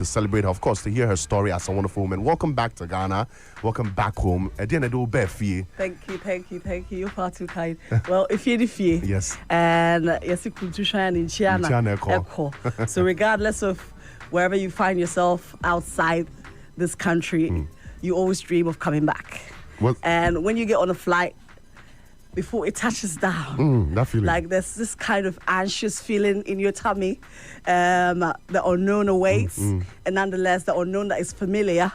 to celebrate her, of course, to hear her story as a wonderful woman. Welcome back to Ghana. Welcome back home. Thank you. You're far too kind. Well, if you're the fee, yes, and yes, you could shine in Chiana. So regardless of wherever you find yourself outside this country, you always dream of coming back. What? And when you get on a flight, before it touches down, that feeling. Like there's this kind of anxious feeling in your tummy, the unknown awaits, and nonetheless the unknown that is familiar,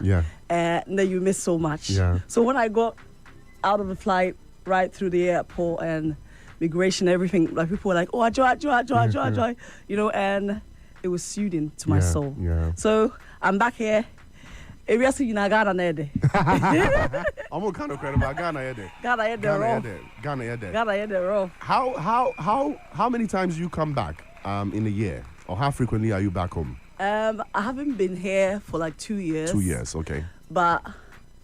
and then you miss so much. So when I got out of the flight, right through the airport and migration, everything, like people were like, oh, joy, you know, and it was soothing to my soul. So I'm back here. I'm kind of credit about Ghana. Ghana. How many times do you come back in a year, or how frequently are you back home? I haven't been here for like 2 years. 2 years, okay. But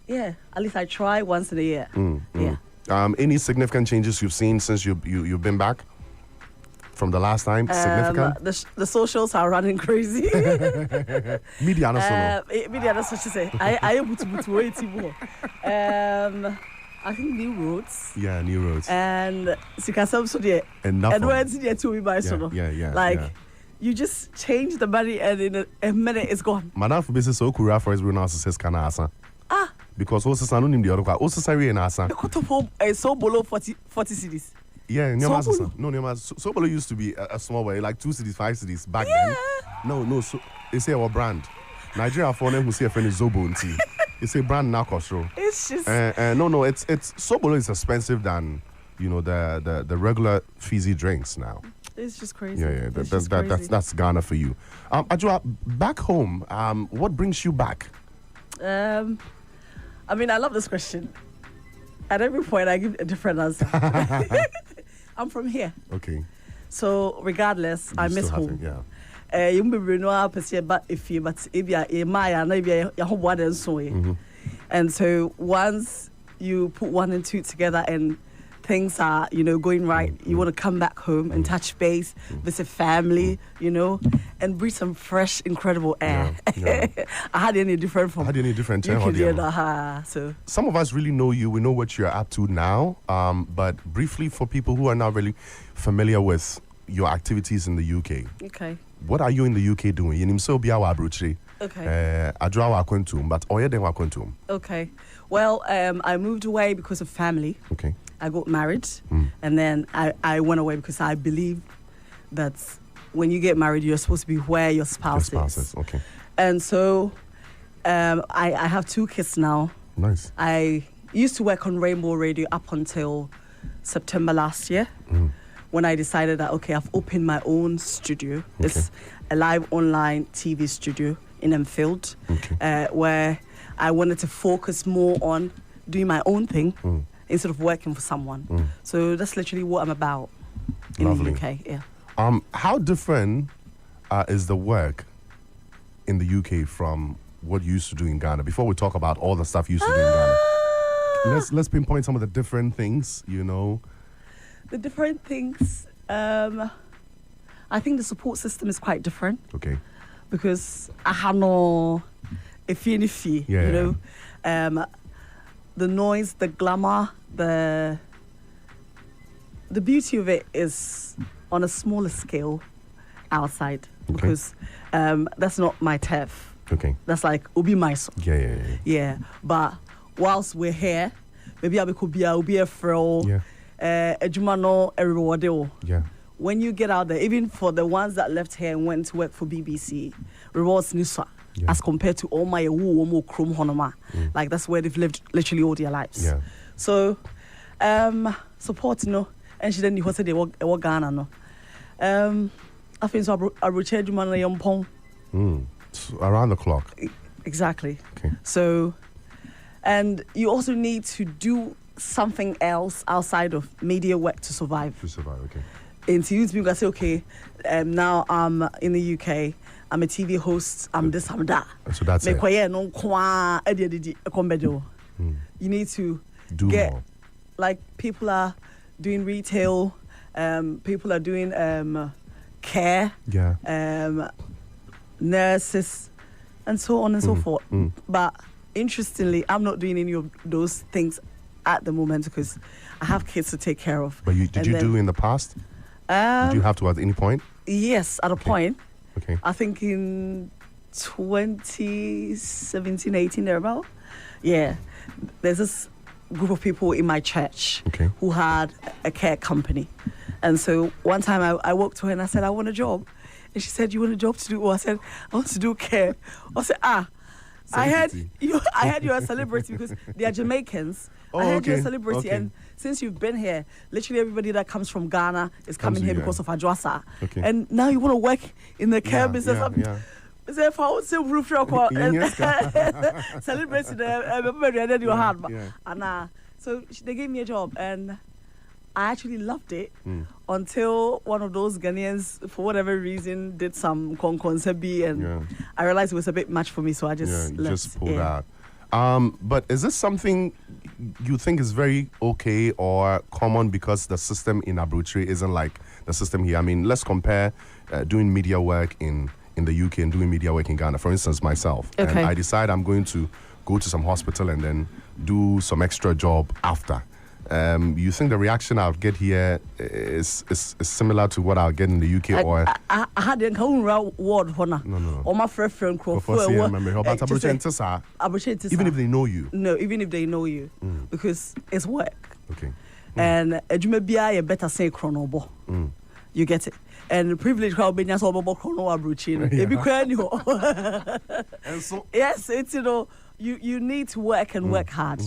yeah, at least I try once in a year. Yeah. Any significant changes you've seen since you've been back from the last time? Significant? The socials are running crazy. Media national. Media national. Say I able to wait more. I think new roads. Yeah, new roads. And Sikasam so there. And words there to be by so. Yeah. You just change the money and in a minute it's gone. Madam for business so cool for his now says can asa. Because also sanu the other also sorry and asa. The cut of so below 40 cities. Yeah, Sobolo used to be a small way, like 2 cities, 5 cities back then. No, so they say our brand. Nigeria for them who say a friend is Zobo and tea. It's a brand now Costro. It's just no, it's Sobolo is expensive than the regular fizzy drinks now. It's just crazy. Yeah, that's Ghana for you. Adwoa, back home, what brings you back? I mean, I love this question. At every point, I give a different answer. I'm from here. Okay. So regardless, I miss home. You may be no but if you and so once you put 1 and 2 together and things are, going right, you want to come back home and touch base, visit family, and breathe some fresh, incredible air. I had any different from. So some of us really know you. We know what you're up to now. But briefly, for people who are not really familiar with your activities in the UK. Okay. What are you in the UK doing? Okay. Okay. Well, I moved away because of family. Okay. I got married, and then I went away because I believe that when you get married, you're supposed to be where your spouse is. Okay. And so I have 2 kids now. Nice. I used to work on Rainbow Radio up until September last year, when I decided that, okay, I've opened my own studio. Okay. It's a live online TV studio in Enfield, where I wanted to focus more on doing my own thing instead of working for someone. So that's literally what I'm about in the UK. Yeah. How different is the work in the UK from what you used to do in Ghana? Before we talk about all the stuff you used to do in Ghana, let's pinpoint some of the different things. The different things. I think the support system is quite different. Okay. Because I have no fee, the noise, the glamour, the beauty of it is on a smaller scale outside, because that's not my turf. Okay. That's like Obi Maiso. Yeah. But whilst we're here, maybe I could be a fro, a jumano, a reward. Yeah. When you get out there, even for the ones that left here and went to work for BBC, rewards Nuswa, as compared to all my Chrome Honoma. Like that's where they've lived literally all their lives. Yeah. So, support, and she then you said they were Ghana, no. I think so. I will change my young pong. Around the clock. Exactly. Okay. So, and you also need to do something else outside of media work to survive. Okay. And to use me, I say, okay, now I'm in the UK. I'm a TV host. I'm this, I'm that. So that's it. You need to do more. Like people are doing retail. People are doing care. Yeah. Nurses. and so on and so forth. But interestingly, I'm not doing any of those things at the moment because I have kids to take care of. But did you do in the past? Did you have to at any point? Yes, at a point. Okay. I think in 2017, 18, thereabout. Yeah. There's this group of people in my church who had a care company. And so one time I walked to her and I said, I want a job. And she said, you want a job to do what? I said, I want to do care. I said, I heard you're a celebrity because they are Jamaicans. I heard you're a celebrity, and since you've been here, literally everybody that comes from Ghana is coming here because of Adwoa Saah. And now you want to work in the care business. If I would say roof celebrity and so they gave me a job, and I actually loved it until one of those Ghanaians, for whatever reason, did some konkonsebi, and I realized it was a bit much for me, so I just left. Just pulled out. But is this something you think is very okay or common because the system in Abuchi isn't like the system here? I mean, let's compare doing media work in the UK and doing media work in Ghana. For instance, myself. And I decide I'm going to go to some hospital and then do some extra job after. You think the reaction I'll get here is similar to what I'll get in the UK? Or I had a word. No. Or my friend even if they know you. No, even if they know you, because it's work. And you may be a better say chronobo. You get it. And the privilege crowd being so about chrono abruchin. Yes, it's you need to work and work hard.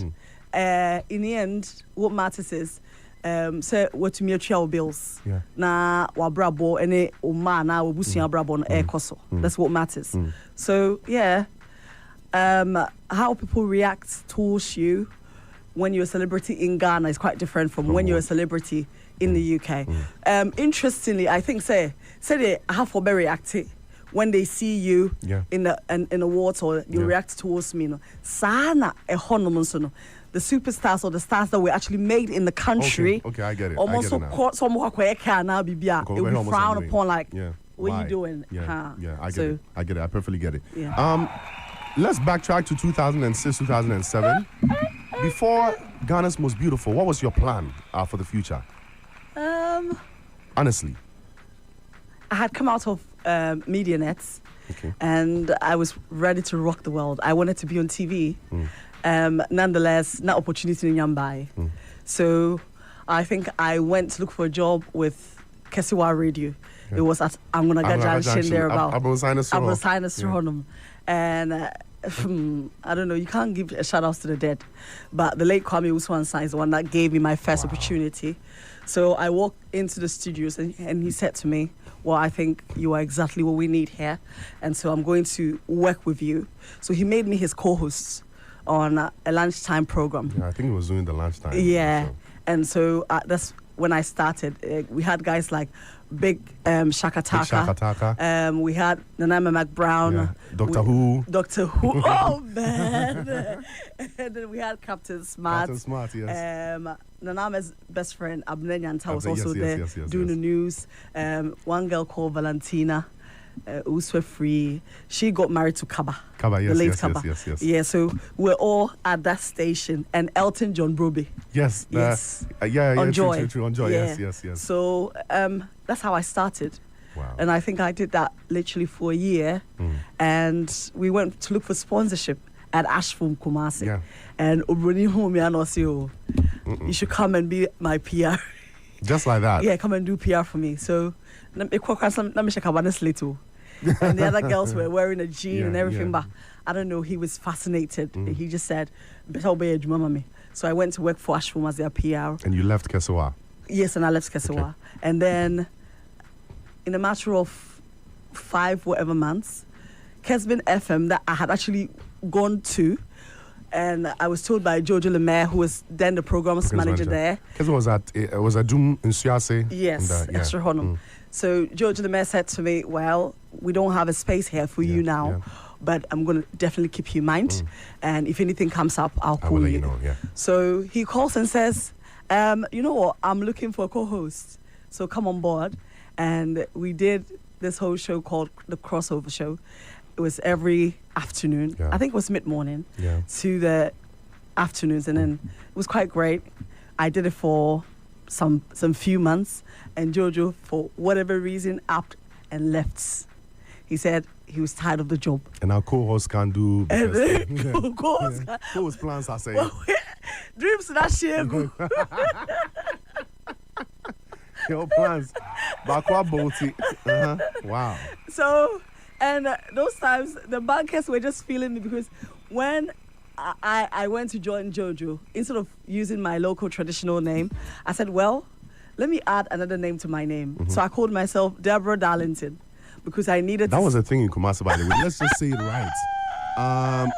In the end, what matters is say what to me our bills. Na wa brabo ene o ma na we busia brabo no ekoso. That's what matters. So how people react towards you when you're a celebrity in Ghana is quite different from when you're a celebrity in the UK. Interestingly, I think say they have for very reactive when they see you in the awards or you react towards me. No, sana e honomunso. The superstars or the stars that were actually made in the country. Okay, I get it. Almost so caught some who can now be it will be frowned upon like, what are you doing? I get it. I get it. I perfectly get it. Let's backtrack to 2006, 2007. Before Ghana's Most Beautiful, what was your plan for the future? Honestly. I had come out of Media Nets and I was ready to rock the world. I wanted to be on TV. Nonetheless, no opportunity in Yambai. So I think I went to look for a job with Kesiwa Radio. It was at Angonaga Junction thereabout. And I don't know, you can't give a shout out to the dead, but the late Kwame Uswansa is the one that gave me my first opportunity. So I walked into the studios and he said to me, well, I think you are exactly what we need here. And so I'm going to work with you. So he made me his co-host on a lunchtime program. I think it was during the lunchtime. And so that's when I started. We had guys like Big Shakataka. We had Nanama McBrown. Doctor Who. Oh, man. And then we had Captain Smart. Yes. Nanama's best friend, Abne Nyanta, was also there doing the news. One girl called Valentina. Also free. She got married to Kaba. The late Kaba. Yeah, so we're all at that station. And Elton John Broby. Yes. On Joy. True. On Joy. Yes. So that's how I started. Wow. And I think I did that literally for a year. And we went to look for sponsorship at Ashford Kumasi. And Obroni Homiano, you should come and be my PR. Just like that? Yeah, come and do PR for me. So let me check out little. And the other girls were wearing a jean and everything, but I don't know, he was fascinated. He just said, better obey your mommy. So I went to work for Ashford as their PR. And you left Kesawa? Yes, and I left Kesawa. And then in a matter of 5 months, Kesbin FM that I had actually gone to, and I was told by Jojo Lemaire, who was then the programs manager there. Kesbin was at Doom in Siase? Yes, Extra Honum. So Jojo Lemaire said to me, well, we don't have a space here for you now, but I'm going to definitely keep you in mind. And if anything comes up, I'll call let you know. So he calls and says, you know what, I'm looking for a co-host. So come on board. And we did this whole show called The Crossover Show. it was every afternoon. I think it was mid-morning to the afternoons, and then it was quite great. I did it for some few months, and Jojo, for whatever reason, upped and left. He said he was tired of the job. And our co-host can do. Co-host plans are saying. Dreams that share. Your plans. Wow. So, and those times, the bankers were just feeling me, because when I went to join Jojo, instead of using my local traditional name, I said, well, let me add another name to my name. So I called myself Deborah Darlington, because I needed That was a thing in Kumasi, by the way. Let's just say it right.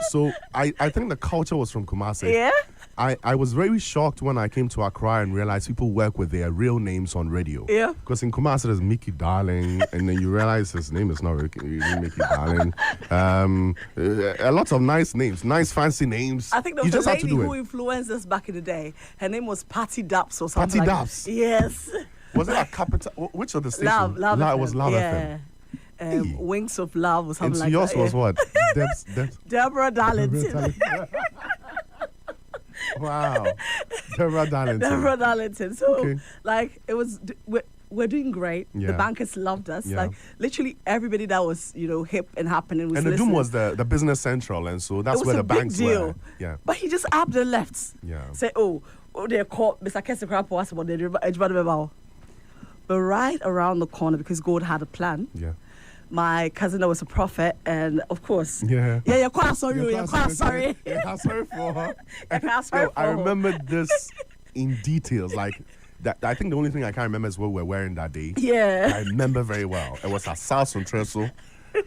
So I think the culture was from Kumasi. Yeah? I was very shocked when I came to Accra and realized people work with their real names on radio. Yeah. Because in Kumasi there's Mickey Darling, and then you realize his name is not really Mickey Darling. A lot of nice names, nice fancy names. I think there was a lady who influenced us back in the day. Her name was Patty Daps or something. Patty like Daps? That. Yes. Was it a capital? Which of the stations? Love it was Love FM. Wings of Love or something like yours that. Yours was what? Deborah Darlington. Wow. Deborah Darlington. Deborah Darlington. So, like, it was, we're doing great. Yeah. The bankers loved us. Yeah. Like, literally everybody that was, hip and happening was And the listening. Doom was the business central, and so that's where the banks were. Yeah. But he just upped and left. Yeah. Say, they called Mr. Kessy Crap was about the But right around the corner, because God had a plan. Yeah. My cousin that was a prophet, and of course, you're quite sorry. Sorry for her. I remember this in details. Like that, I think the only thing I can't remember is what we were wearing that day. Yeah, I remember very well. It was a Saah Trestle.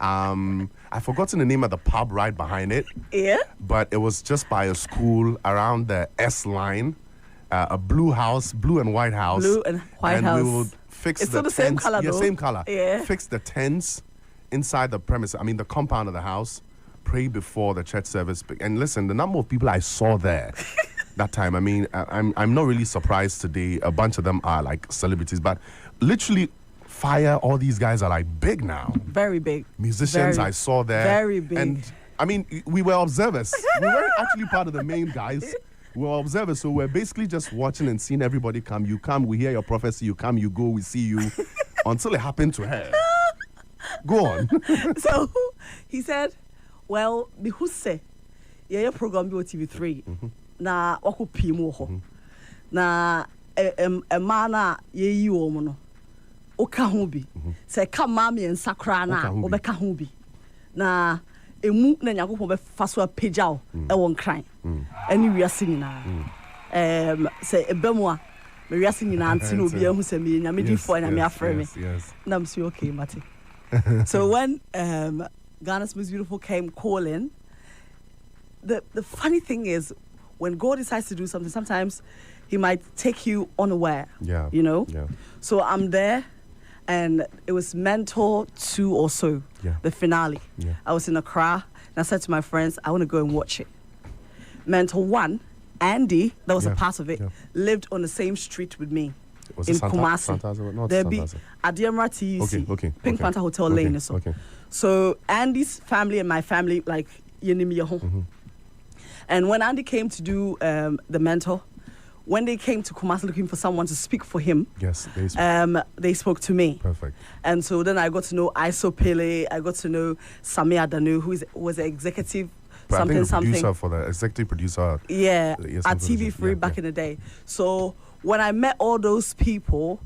I've forgotten the name of the pub right behind it. Yeah, but it was just by a school around the S line, a blue and white house. Blue and white house. And we would fix it's the tents. Same color, yeah, though. same color. Yeah, fix the tents inside the premise. I mean, the compound of the house. Pray before the church service. And listen, the number of people I saw there that time. I mean, I'm not really surprised today. A bunch of them are like celebrities, but literally, Fire. All these guys are like big now. Very big. Musicians I saw there. Very big. And I mean, we were observers. We weren't actually part of the main guys. We were observers, so we're basically just watching and seeing everybody come. You come, we hear your prophecy. You come, you go, we see you. Until it happened to her. Go on. So he said, well, the Huse, yeah, program be on TV3. Na wako pimo ho. Na a mana ye you omono. Oka ho bi. Say come mami and sakra na obeka ho bi. Na emu na Nyankopon be fa so apagya wo e won kran. Ani wiase nyina. Say ebemu a me wiase nyina anti no obi ahu say me nyame di fo na me afre me. Na I'm so okay, Mate. So when Ghana's Most Beautiful came calling, the funny thing is, when God decides to do something, sometimes he might take you unaware. Yeah. You know? Yeah. So I'm there, and it was Mentor 2 or so, the finale. Yeah. I was in Accra, and I said to my friends, I want to go and watch it. Mentor 1, Andy, that was a part of it, lived on the same street with me. Was in Kumasi? There be Adiamra TUC, Pink Panther Hotel Lane. So Andy's family and my family, like, and when Andy came to do the Mentor, when they came to Kumasi looking for someone to speak for him, they spoke to me. Perfect. And so then I got to know Iso Pele, I got to know Samia Danu, who was the executive producer for the executive producer. Yeah, at TV3 back in the day. So when I met all those people,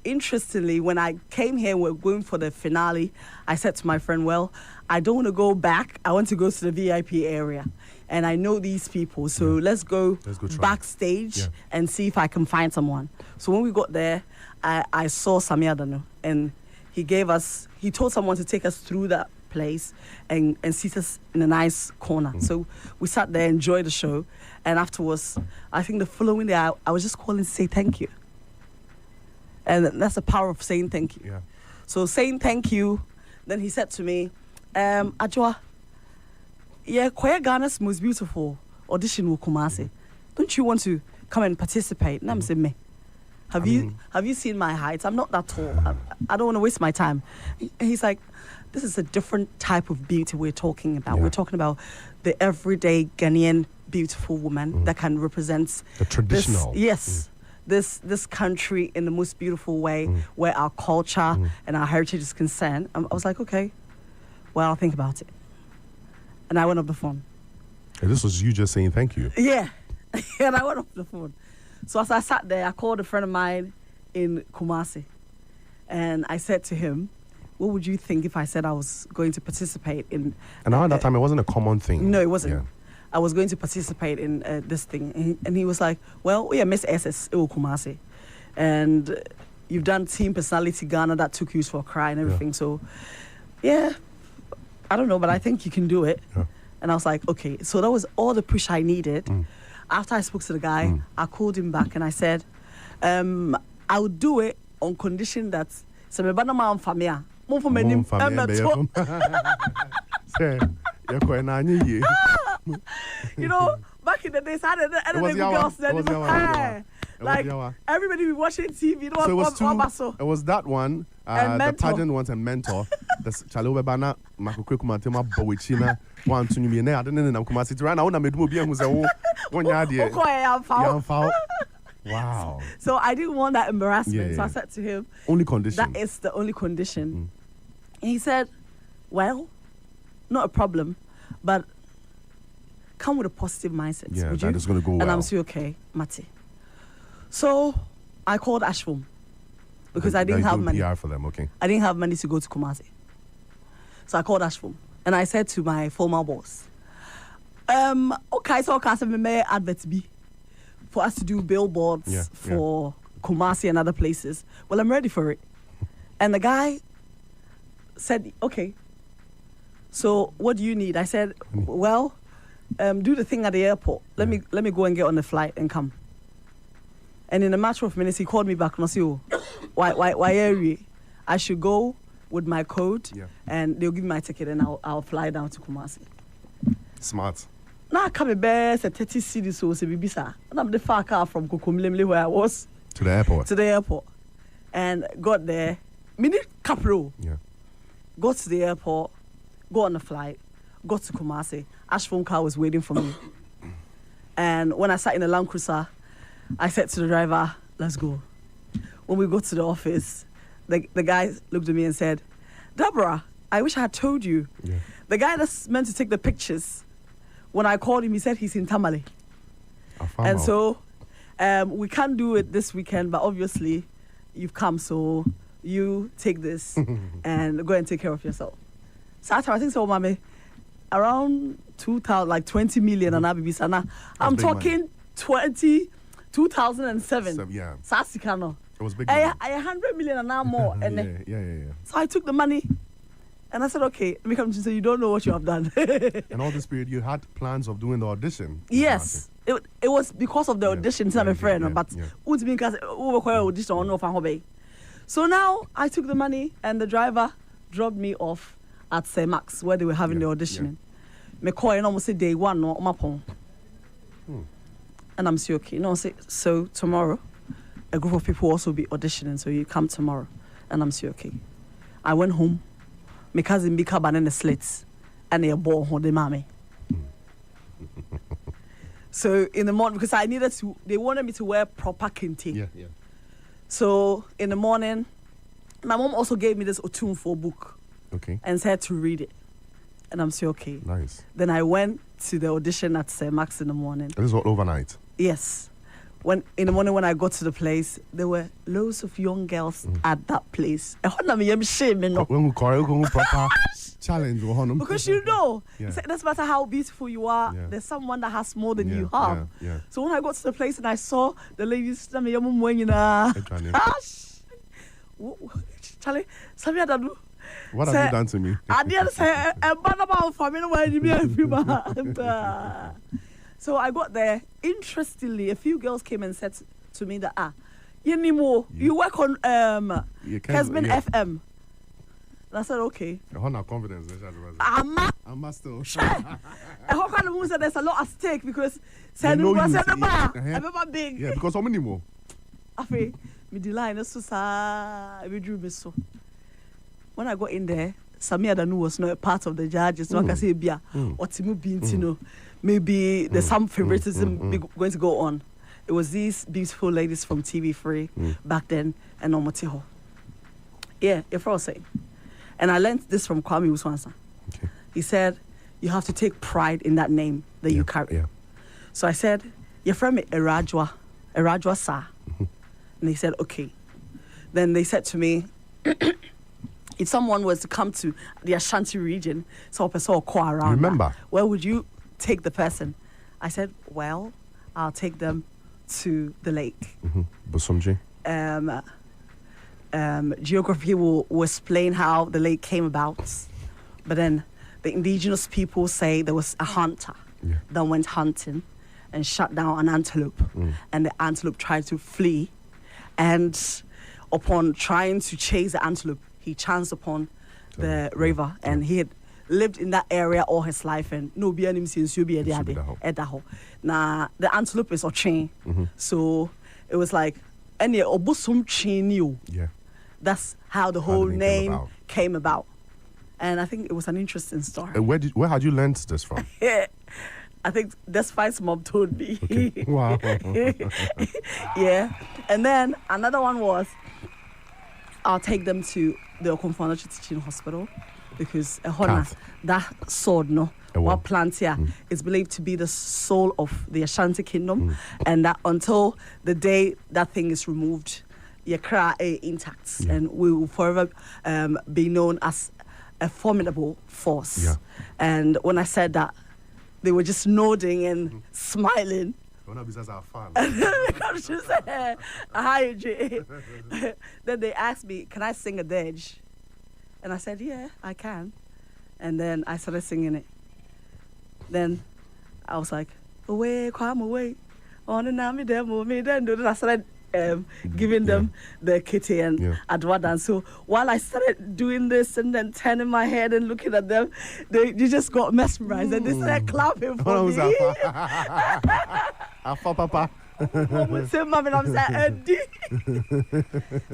interestingly, when I came here, we're going for the finale, I said to my friend, well, I don't want to go back. I want to go to the VIP area. And I know these people, so let's go backstage and see if I can find someone. So when we got there, I saw Samia Danu, and he told someone to take us through that place and seat us in a nice corner. So we sat there, enjoyed the show, and afterwards, I think the following day, I was just calling to say thank you. And that's the power of saying thank you. Yeah. So saying thank you, then he said to me, Adwoa, Kwaya Ghana's Most Beautiful audition will Kumasi. Don't you want to come and participate? And I'm saying, me. Have you seen my height? I'm not that tall. I don't want to waste my time. And he's like, this is a different type of beauty we're talking about. We're talking about the everyday Ghanaian beautiful woman that can represent the traditional. This country in the most beautiful way, where our culture and our heritage is concerned. I was like, okay, well, I'll think about it. And I went off the phone. And this was you just saying thank you. Yeah. And I went off the phone. So as I sat there, I called a friend of mine in Kumasi. And I said to him, what would you think if I said I was going to participate in... And around that time, it wasn't a common thing. No, it wasn't. Yeah. I was going to participate in this thing. And he was like, well, yeah, Miss SS, Kumasi. And you've done Team Personality Ghana that took you for a cry and everything. So, yeah, I don't know, but I think you can do it. Yeah. And I was like, okay. So that was all the push I needed. After I spoke to the guy, I called him back and I said, I would do it on condition that you know, back in the days, I didn't girls like everybody be watching TV. So it was two. It was that one, the pageant ones and Mentor. The Chalo Bana, Makukuma Matema, Bowichina, one to me. I didn't know Kumasi to run. I want to make movie and was a 1 yard. Wow. So I didn't want that embarrassment. So I said to him, only condition. That is the only condition. And he said, well, not a problem, but come with a positive mindset. Yeah, would that you? is going to go well. And I'm saying, okay, Mati. So I called Ashford because I didn't have money. PR for them, okay. I didn't have money to go to Kumasi. So I called Ashford and I said to my former boss, okay, so I may advert be for us to do billboards for Kumasi and other places. Well, I'm ready for it. And the guy said, okay, so what do you need? I said, well, do the thing at the airport. Let me go and get on the flight and come. And in a matter of minutes, he called me back and said, why are you? I should go with my code and they'll give me my ticket and I'll fly down to Kumasi. Smart. Now I come back at 30 cities so Bibisa. And I'm the far car from Kokomlemle where I was. To the airport. And got there. Minute Capro. Yeah. Got to the airport, got on the flight, got to Kumasi. Ashford car was waiting for me. And when I sat in the Land Cruiser, I said to the driver, let's go. When we got to the office, the guy looked at me and said, Deborah, I wish I had told you. Yeah. The guy that's meant to take the pictures, when I called him, he said he's in Tamale. And so we can't do it this weekend, but obviously you've come, so you take this and go and take care of yourself. So I think so, mommy, around 20 million and I'm talking 2007. Yeah. Sasikano. It was big. I 100 million and now more. Yeah. So I took the money and I said, okay, let me come to say you don't know what you have done. And all this period, you had plans of doing the audition. Yes. It was because of the audition, my friend, but audition. So now I took the money and the driver dropped me off at Saah Max where they were having the auditioning. Me call and almost say day one no mapon. And I'm saying okay. No, so tomorrow a group of people will also be auditioning, so you come tomorrow. And I'm saying okay. I went home. My cousin be cabin in the slits and they ball on the mommy. So in the morning, because they wanted me to wear proper kente. Yeah. So in the morning, my mom also gave me this Otumfo book. Okay. And said to read it. And I'm saying, okay. Nice. Then I went to the audition at Saah Max in the morning. This was overnight? Yes. In the morning when I got to the place, there were loads of young girls at that place. Challenge. Because you know, it doesn't matter how beautiful you are, there's someone that has more than you have. Yeah. So when I got to the place and I saw the ladies, what have you done to me? I didn't say So I got there. Interestingly, a few girls came and said to me that you work on Kesman FM. And I said, okay. Confidence. I'm still. There's a lot at stake because big. Yeah, because how many more? the line so so. When I got in there, Samia Danu was not a part of the judges. So I can say, Bia, or Timu Bintino, maybe there's some favoritism going to go on. It was these beautiful ladies from TV3 back then and Omotiho. Yeah, if I was saying. And I learned this from Kwame Uswansa. Okay. He said, you have to take pride in that name that you carry. Yeah. So I said, you're from Adwoa Saah. And they said, okay. Then they said to me, if someone was to come to the Ashanti region, so a person call around. Remember? Where would you take the person? I said, well, I'll take them to the lake. Bosomji. Geography will explain how the lake came about. But then the indigenous people say there was a hunter that went hunting and shot down an antelope. And the antelope tried to flee. And upon trying to chase the antelope, he chanced upon the river. And he had lived in that area all his life. And no be any since you be Edaho. Now, the antelope is a chain. So it was like, any obusum chain you. Yeah. That's how the whole name came about. And I think it was an interesting story. Where had you learned this from? I think Despite's mom told me. Okay. Wow. Yeah. And then another one was, I'll take them to the Okomfonochi Teaching Hospital because that sword, what plant here is believed to be the soul of the Ashanti kingdom, and that until the day that thing is removed, Yakra intact, and we will forever be known as a formidable force. Yeah. And when I said that, they were just nodding and smiling. Then they asked me, can I sing a dirge? And I said, yeah, I can. And then I started singing it. Then I was like, away, come away. On and me demo, me then do. I started giving them the kitty and Adwoa dance. So while I started doing this and then turning my head and looking at them, they just got mesmerized and they started clapping for me. Papa.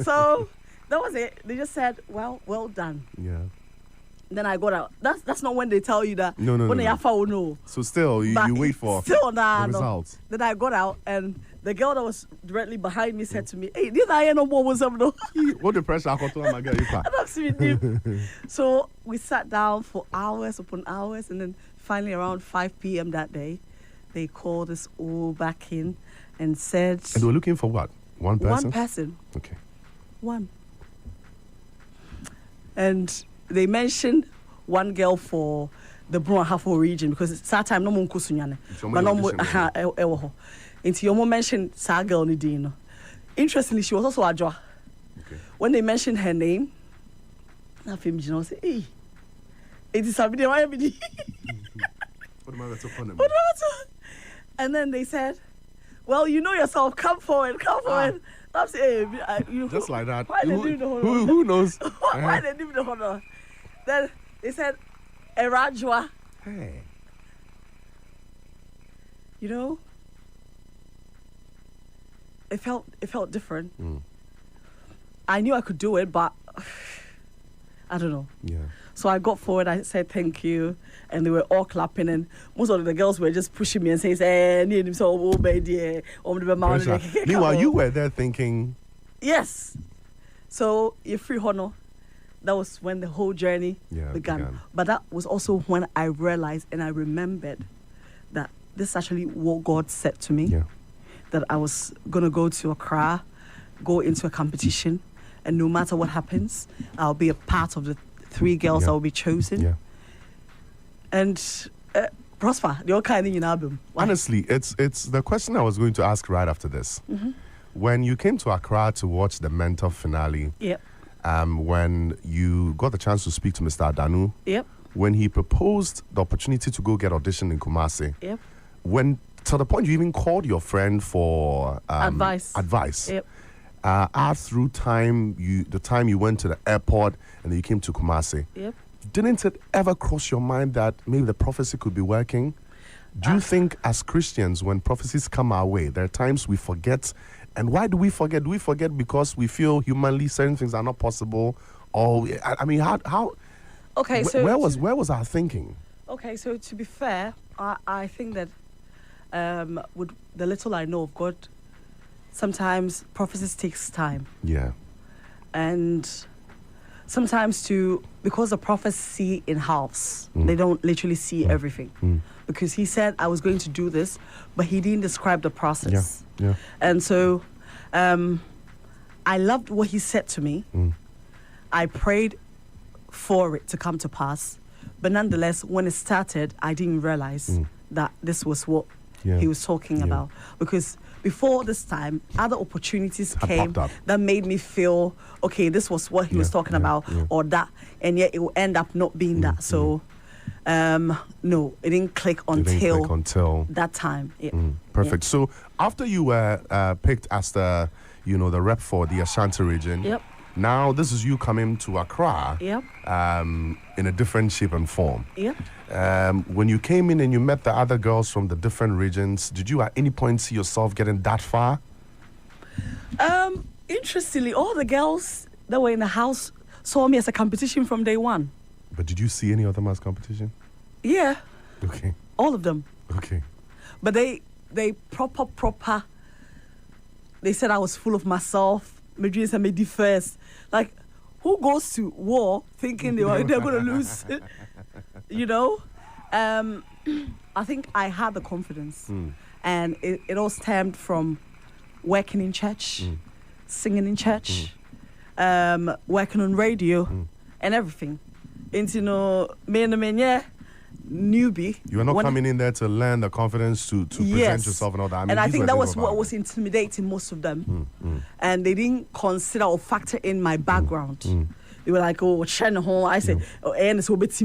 So that was it. They just said, well done. Yeah. Then I got out. That's not when they tell you that. No. So still, you wait for the results. Then I got out, and the girl that was directly behind me said to me, "Hey, did I no more was up no?" What the pressure I got to my girl? So we sat down for hours upon hours, and then finally around 5 p.m. that day, they called us all back in and said. And they were looking for what? One person. One person. Okay. One. And they mentioned one girl for the Brunhafo region because it's that time no one kusunyane. But no more ewo. Into your mom mentioned Saah girl Nidino. Interestingly, she was also Adwoa. Okay. When they mentioned her name, I say, hey, it is somebody. Why am I? And then they said, well, you know yourself. Come forward. I'm saying, just like that. Why who knows? Why they give the honor? Then they said, Adwoa. Hey. You know, it felt different. I knew I could do it, but I don't know. Yeah. So I got forward, I said thank you, and they were all clapping, and most of the girls were just pushing me and saying, meanwhile, you were there thinking... Yes. So, you're free honor. That was when the whole journey began. But that was also when I realized and I remembered that this is actually what God said to me. Yeah. That I was going to go to Accra, go into a competition, and no matter what happens, I'll be a part of the 3 girls that will be chosen. Yeah. And Prosper, the all kind in album. Honestly, it's the question I was going to ask right after this. When you came to Accra to watch the Mentor finale, when you got the chance to speak to Mr. Adanu, when he proposed the opportunity to go get auditioned in Kumasi, when to the point you even called your friend for advice. Through the time you went to the airport and then you came to Kumasi, didn't it ever cross your mind that maybe the prophecy could be working? Do you think as Christians, when prophecies come our way, there are times we forget And why do we forget? Do we forget because we feel humanly certain things are not possible? Or, I mean, how okay, where was our thinking? Okay, so to be fair, I think that with the little I know of God, sometimes prophecies takes time. Yeah. And sometimes because the prophets see in halves, they don't literally see everything. Because he said I was going to do this, but he didn't describe the process. Yeah. And so I loved what he said to me. I prayed for it to come to pass. But nonetheless, when it started, I didn't realize that this was what he was talking about. Because before this time, other opportunities came that made me feel, okay, this was what he was talking about, or that, and yet it will end up not being that. So, no, it didn't click until that time. Yeah. Perfect. So after you were picked as the rep for the Ashanti region, yep. Now this is you coming to Accra, yep. In a different shape and form. Yep. When you came in and you met the other girls from the different regions, did you at any point see yourself getting that far? Interestingly, all the girls that were in the house saw me as a competition from day one. But did you see any of them as competition? Yeah. Okay. All of them. Okay. But they proper. They said I was full of myself. My dreams and made first. Like, who goes to war thinking they're going to lose? You know? I think I had the confidence. And it all stemmed from working in church, singing in church, working on radio, and everything. And, newbie. You are not coming in there to learn the confidence to present yourself and all that. I mean, and I think that was what was intimidating most of them. And they didn't consider or factor in my background. They were like, oh, I said, oh, and it's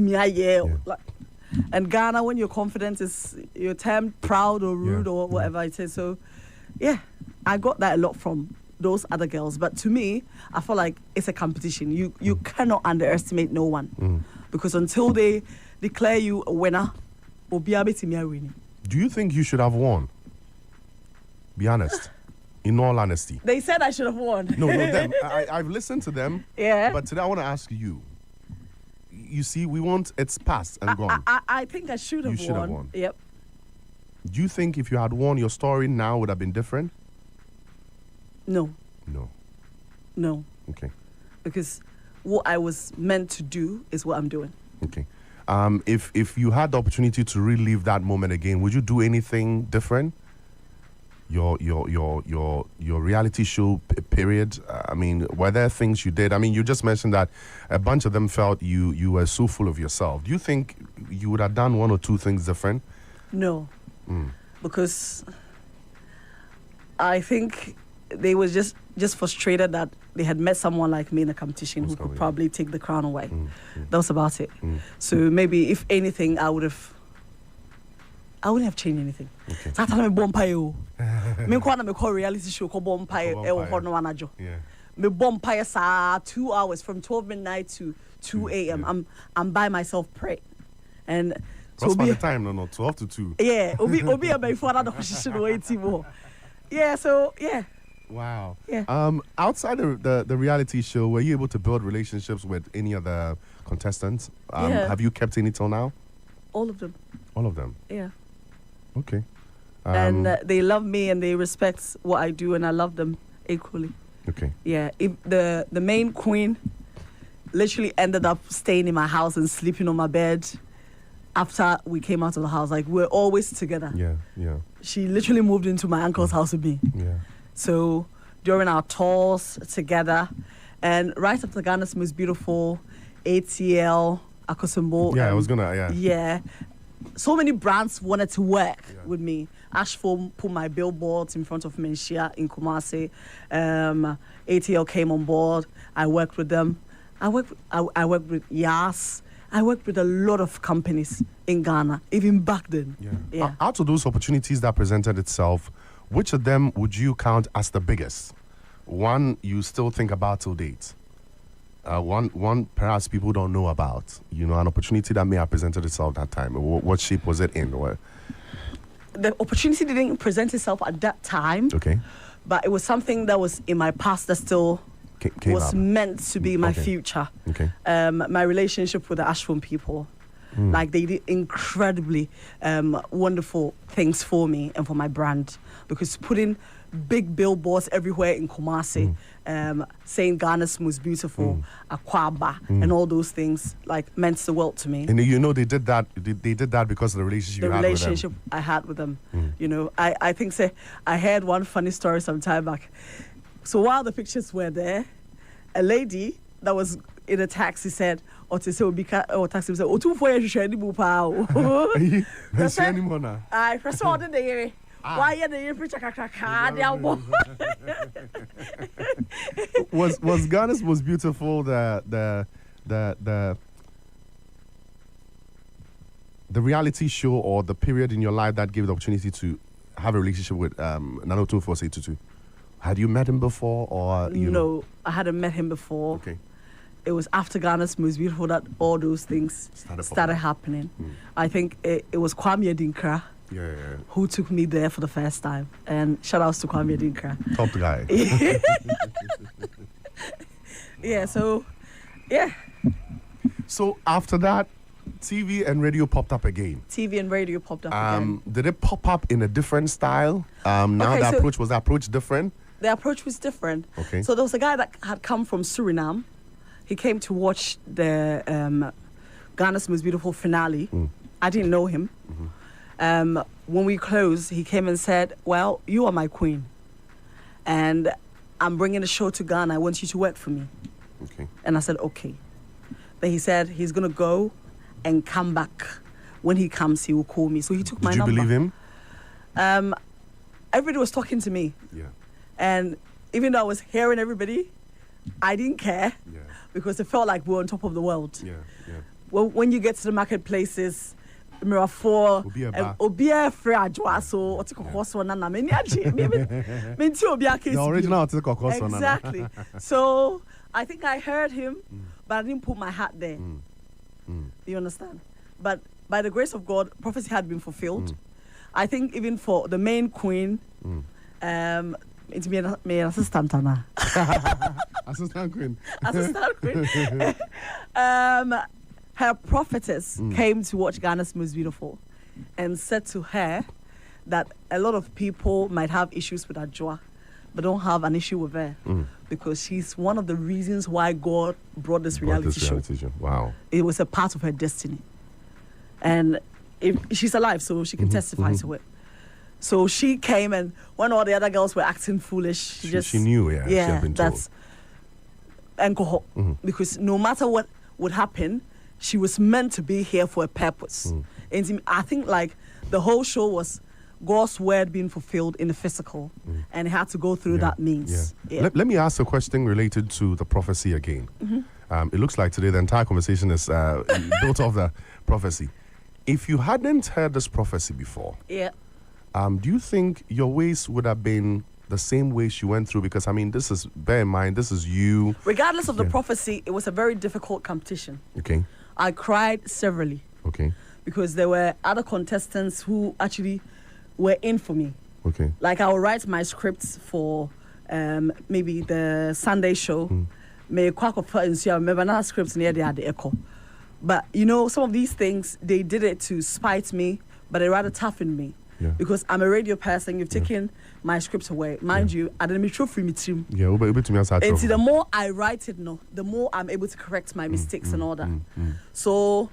and Ghana, when your confidence is, you're termed proud or rude or whatever it is. So, yeah, I got that a lot from those other girls. But to me, I feel like it's a competition. You cannot underestimate no one. Because until they declare you a winner, or be able to winning. Do you think you should have won? Be honest. In all honesty. They said I should have won. No, them. I've listened to them. Yeah. But today I want to ask you. You see, it's past and gone. I think I should have won. You should have won. Yep. Do you think if you had won, your story now would have been different? No. No. Okay. Because what I was meant to do is what I'm doing. Okay. If you had the opportunity to relive that moment again, would you do anything different? Your reality show period. I mean, were there things you did? I mean, you just mentioned that a bunch of them felt you were so full of yourself. Do you think you would have done one or two things different? No, because I think they were just frustrated that they had met someone like me in a competition who could probably take the crown away. That was about it. So maybe if anything, I wouldn't have changed anything. Okay. So I thought me reality show called Bompire. Me Bompire 2 hours from 12 midnight to 2 a.m. I'm by myself praying. And so what's the time? No, 12 to 2. Yeah, obi before that question waiting more. Yeah, so yeah. Wow. Yeah. Outside the reality show, were you able to build relationships with any other contestants? Have you kept any till now? All of them. All of them? Yeah. Okay. And they love me and they respect what I do, and I love them equally. Okay. Yeah. If the main queen literally ended up staying in my house and sleeping on my bed after we came out of the house. Like, we're always together. Yeah. She literally moved into my uncle's house with me. Yeah. So during our tours together, and right after Ghana's most beautiful, ATL, Akosombo. Yeah, I was gonna. Yeah. So many brands wanted to work with me. Ashford put my billboards in front of Menchia in Kumasi. ATL came on board. I worked with them. I worked with Yas. I worked with a lot of companies in Ghana, even back then. Yeah. Out of those opportunities that presented itself, which of them would you count as the biggest? One you still think about till date? One perhaps people don't know about, an opportunity that may have presented itself that time. What shape was it in? The opportunity didn't present itself at that time. Okay. but it was something that was in my past that still was meant to be my future. Okay. My relationship with the Ashford people. Like they did incredibly wonderful things for me and for my brand, because putting big billboards everywhere in Kumasi, saying Ghana's most beautiful, Akwaba, and all those things like meant the world to me. And you know they did that. They did that because of the relationship you had with them. The relationship I had with them. You know, I think I heard one funny story some time back. So while the pictures were there, a lady that was in a taxi said, or to say taxi said, "Oh, 2 4 years you shouldn't move out." I first all the day. Why are the picture? Was Ghana's most beautiful the reality show or the period in your life that gave the opportunity to have a relationship with Nano 24622? Had you met him before, or No, I hadn't met him before. Okay. It was after Ghana's most beautiful that all those things started happening. I think it was Kwame Adinkra. Yeah. Who took me there for the first time. And shout outs to Kwame Adinkra. Top guy. So after that, TV and radio popped up again. TV and radio popped up again. Did it pop up in a different style? Was the approach different? The approach was different. Okay. So there was a guy that had come from Suriname. He came to watch the Ghana's Most Beautiful finale. I didn't know him. When we closed, he came and said, "Well, you are my queen, and I'm bringing the show to Ghana. I want you to work for me." Okay. And I said, "Okay." Then he said he's going to go and come back. When he comes, he will call me. So he took my number. Did you believe him? Everybody was talking to me. Yeah. And even though I was hearing everybody, I didn't care because it felt like we were on top of the world. Yeah. Well, when you get to the marketplaces, Mirror 4, Obia free Adwoa, so what's it called? The original exactly. So I think I heard him, but I didn't put my hat there. You understand? But by the grace of God, prophecy had been fulfilled. I think even for the main queen, it's me assistant Anna. Assistant queen. Her prophetess came to watch Ghana's Most Beautiful and said to her that a lot of people might have issues with Adwoa, but don't have an issue with her because she's one of the reasons why God brought this reality show. Wow. It was a part of her destiny. And she's alive, so she can testify to it. So she came, and when all the other girls were acting foolish, she knew, she had been told. That's alcohol. Because no matter what would happen, she was meant to be here for a purpose. And I think like the whole show was God's word being fulfilled in the physical, and it had to go through that means. Let me ask a question related to the prophecy again. It looks like today the entire conversation is built off the prophecy. If you hadn't heard this prophecy before, do you think your ways would have been the same way she went through? Because, I mean, bear in mind, this is you. Regardless of the prophecy, it was a very difficult competition. Okay. I cried severally. Okay. Because there were other contestants who actually were in for me. Okay. Like, I would write my scripts for maybe the Sunday show. May remember scripts near the echo. But, you know, some of these things, they did it to spite me, but they rather toughened me. Because I'm a radio person, you've taken my scripts away. Mind you, I didn't make free me team. And see, the more I write it, the more I'm able to correct my mistakes and all that. So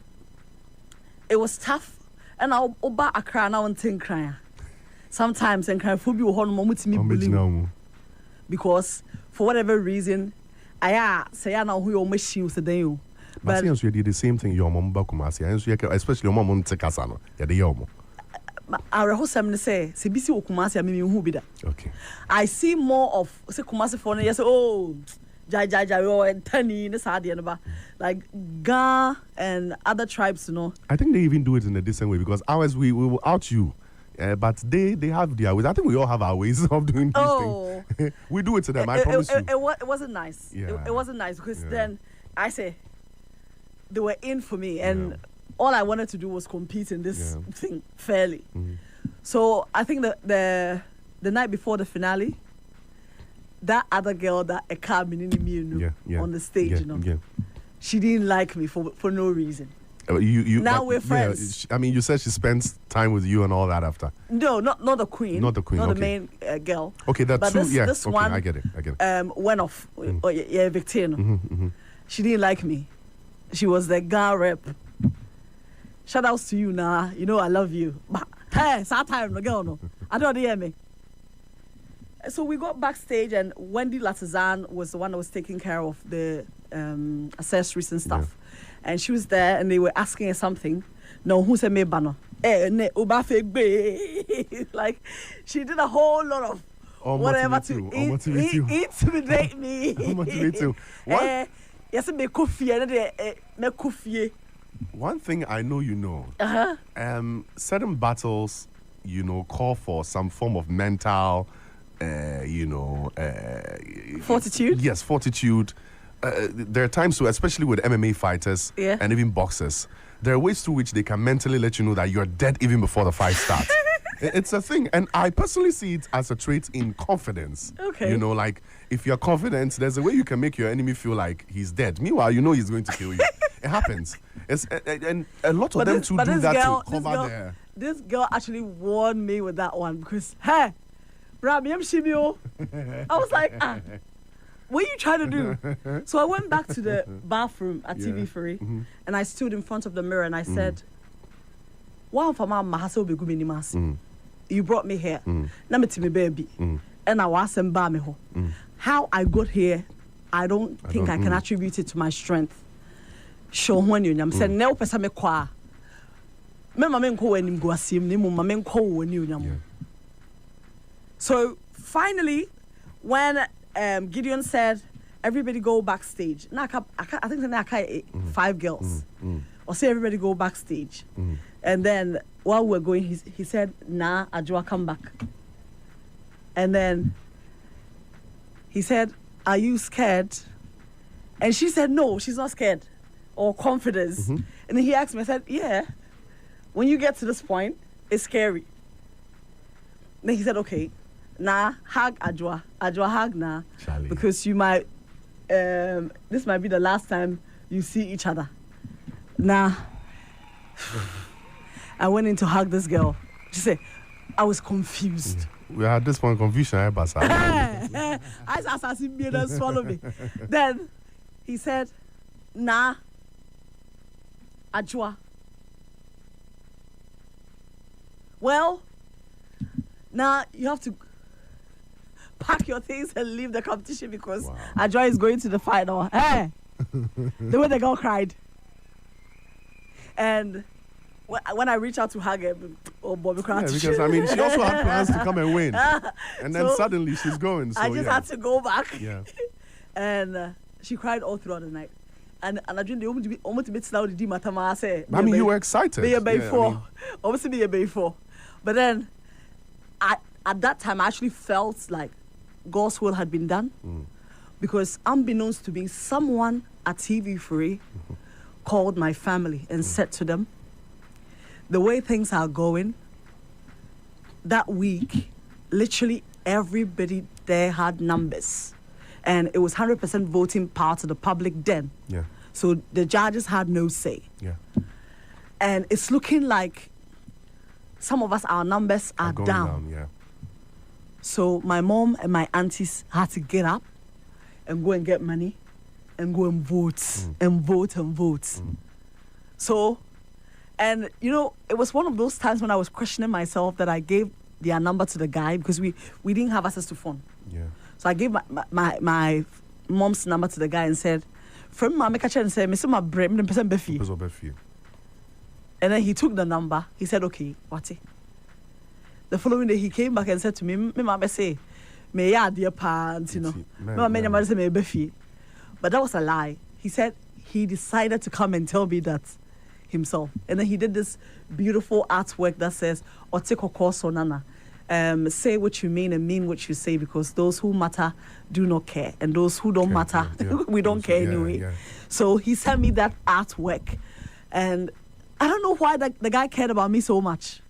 it was tough. And I'll oba a cry now and think crying. Sometimes and cry phobia on me because for whatever reason, I say I know who your machine was today. But you did the same thing your mom bakumasi, especially your mom on Tekasano. Okay. I see more of Kumasi for yes, like Ga and other tribes, you know. I think they even do it in a decent way because ours we will out you. But they have their ways. I think we all have our ways of doing these things. We do it to them, I promise you. It wasn't nice. It wasn't nice because then I say they were in for me and all I wanted to do was compete in this thing fairly. So I think the night before the finale, that other girl that a car on the stage, you know, she didn't like me for no reason. Now we're friends. I mean, you said she spends time with you and all that after. No, not the queen. Not the queen. Not okay. the main girl. Okay, that's true. This okay, one, I get it. Went off. Victorino. She didn't like me. She was the girl rep. Shout outs to you now. You know I love you. But hey, sad time the girl no. I don't hear me. So we got backstage and Wendy Latazan was the one that was taking care of the accessories and stuff. And she was there and they were asking her something. No, who said me banner? Like she did a whole lot of whatever to intimidate me. Motivate you. Yes, me coffee. One thing I know you know. Certain battles, you know, call for some form of mental, fortitude. Yes, fortitude. There are times too, especially with MMA fighters and even boxers, there are ways through which they can mentally let you know that you're dead even before the fight starts. It's a thing, and I personally see it as a trait in confidence. Okay. You know, like if you're confident, there's a way you can make your enemy feel like he's dead. Meanwhile, you know he's going to kill you. It happens. And a lot of them do that to cover their... This girl actually warned me with that one because, hey, I was like, what are you trying to do? So I went back to the bathroom at TV3 and I stood in front of the mirror and I said, you brought me here. Now me baby. And I was me. How I got here, I don't think I can attribute it to my strength. Show when you said no person me kwa. Me mama nko wanim go asim ni mu mama nko woni unyam. So finally, when Gideon said, everybody go backstage. Now I think I 5 girls. Or say everybody go backstage. And then while we're going, he said, nah, Adwoa, come back. And then he said, are you scared? And she said, no, she's not scared. Or confidence. And then he asked me, I said, yeah, when you get to this point, it's scary. Then he said, okay, nah, hug Adwoa. Adwoa, hug nah. Charlie. Because you might, this might be the last time you see each other. Nah. I went in to hug this girl. She said, I was confused. We had this point confusion, Basa. I said, me swallow me. Then he said, nah, Adwoa. Well, now you have to pack your things and leave the competition because Adwoa is going to the final. Hey, the way the girl cried. And when I reached out to hug her, oh, Bobby cried. Yeah, because I mean, she also had plans to come and win, and then suddenly she's going. So I just had to go back. Yeah. And she cried all throughout the night. And I dreamed the almost bit now the matama say. I mean, you were excited. Obviously, before. But then, at that time, I actually felt like God's will had been done, because unbeknownst to me, someone at TV3 called my family and said to them, the way things are going, that week, literally everybody there had numbers. And it was 100% voting part of the public then. Yeah. So the judges had no say. Yeah. And it's looking like some of us, our numbers are going down. Yeah. So my mom and my aunties had to get up and go and get money and go and vote and vote and vote. So, and you know, it was one of those times when I was questioning myself that I gave their number to the guy because we didn't have access to phone. Yeah. So I gave my mom's number to the guy and said, from my catcher and said, Mr. Mabrem, and then he took the number. He said, okay, what's it? The following day he came back and said to me, Mama say, may I dear pants, you know. But that was a lie. He said he decided to come and tell me that himself. And then he did this beautiful artwork that says, Oteko Koso Nana. Say what you mean and mean what you say, because those who matter do not care, and those who don't matter, we don't care anyway. Yeah. So he sent me that artwork, and I don't know why the guy cared about me so much.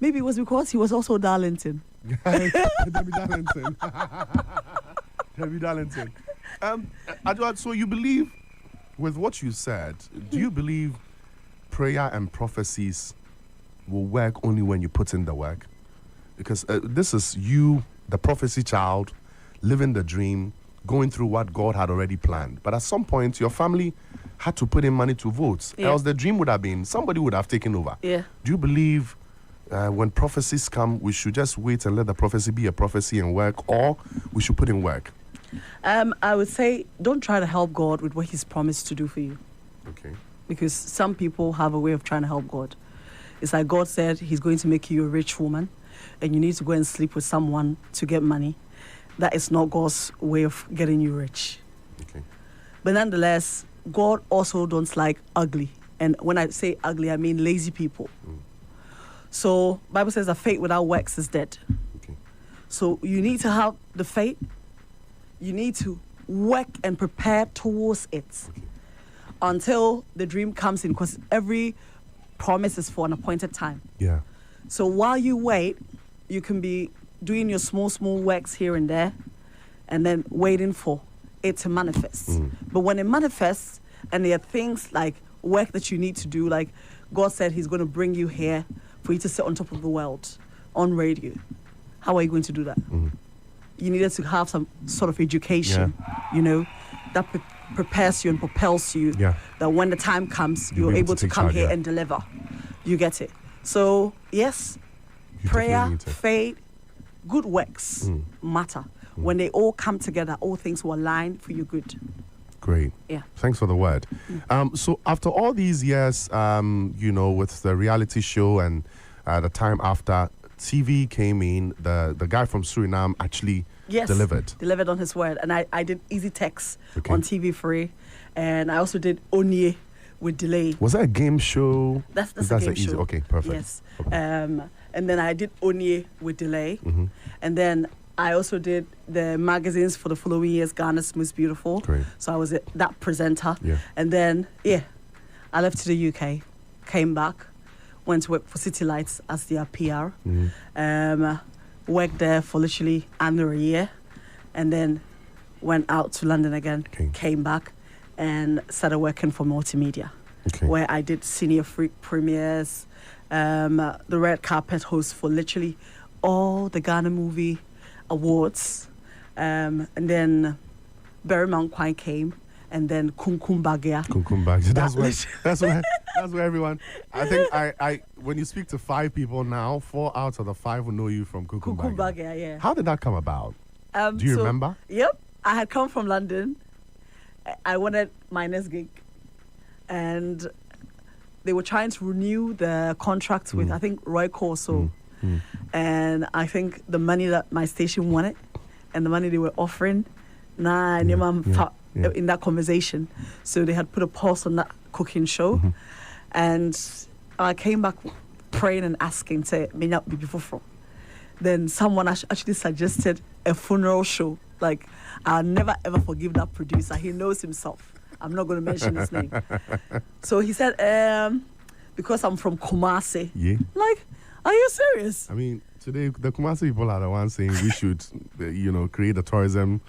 Maybe it was because he was also Darlington. Darlington. Darlington. Adwoa, so you believe, with what you said, do you believe prayer and prophecies will work only when you put in the work? Because this is you, the prophecy child, living the dream, going through what God had already planned. But at some point, your family had to put in money to vote. Else the dream would have been, somebody would have taken over. Yeah. Do you believe when prophecies come, we should just wait and let the prophecy be a prophecy and work, or we should put in work? I would say don't try to help God with what he's promised to do for you. Okay. Because some people have a way of trying to help God. It's like God said he's going to make you a rich woman and you need to go and sleep with someone to get money. That is not God's way of getting you rich. Okay. But nonetheless, God also don't like ugly. And when I say ugly, I mean lazy people. So Bible says that faith without works is dead. Okay. So you need to have the faith. You need to work and prepare towards it until the dream comes in, because every promise is for an appointed time. Yeah. So while you wait, you can be doing your small works here and there and then waiting for it to manifest. But when it manifests and there are things like work that you need to do, like God said he's going to bring you here for you to sit on top of the world on radio. How are you going to do that? You needed to have some sort of education, you know, that prepares you and propels you, that when the time comes, you're able to come here and deliver. You get it? So, yes, prayer, faith, good works matter. When they all come together, all things will align for your good. Great. Yeah. Thanks for the word. So after all these years, you know, with the reality show and the time after, TV came in, the guy from Suriname actually delivered on his word. And I did Easy Text on TV3. And I also did Onye with Delay. Was that a game show? That's a game show. Okay, perfect. Yes. Okay. And then I did Onye with Delay. And then I also did the magazines for the following years, Ghana's Most Beautiful. Great. So I was that presenter. Yeah. And then, I left to the UK, came back, went to work for City Lights as their PR. Worked there for literally under a year. And then went out to London again, came back, and started working for multimedia, where I did senior freak premieres, the red carpet host for literally all the Ghana Movie Awards. And then Berryman Kwine came, and then Kunkum Bagia. That's where everyone. I think I when you speak to 5 people now, 4 out of the 5 will know you from Kunkum Bagia. Yeah. How did that come about? Do you remember? Yep, I had come from London. I wanted my next gig, and they were trying to renew the contract with I think Roy Corso, and I think the money that my station wanted and the money they were offering, in that conversation, so they had put a pause on that cooking show, and I came back praying and asking, say, "May not be before." Then someone actually suggested a funeral show. Like, I'll never ever forgive that producer. He knows himself. I'm not going to mention his name. So he said, because I'm from Kumasi. Yeah. Like, are you serious? I mean, today the Kumasi people are the ones saying we should, create a tourism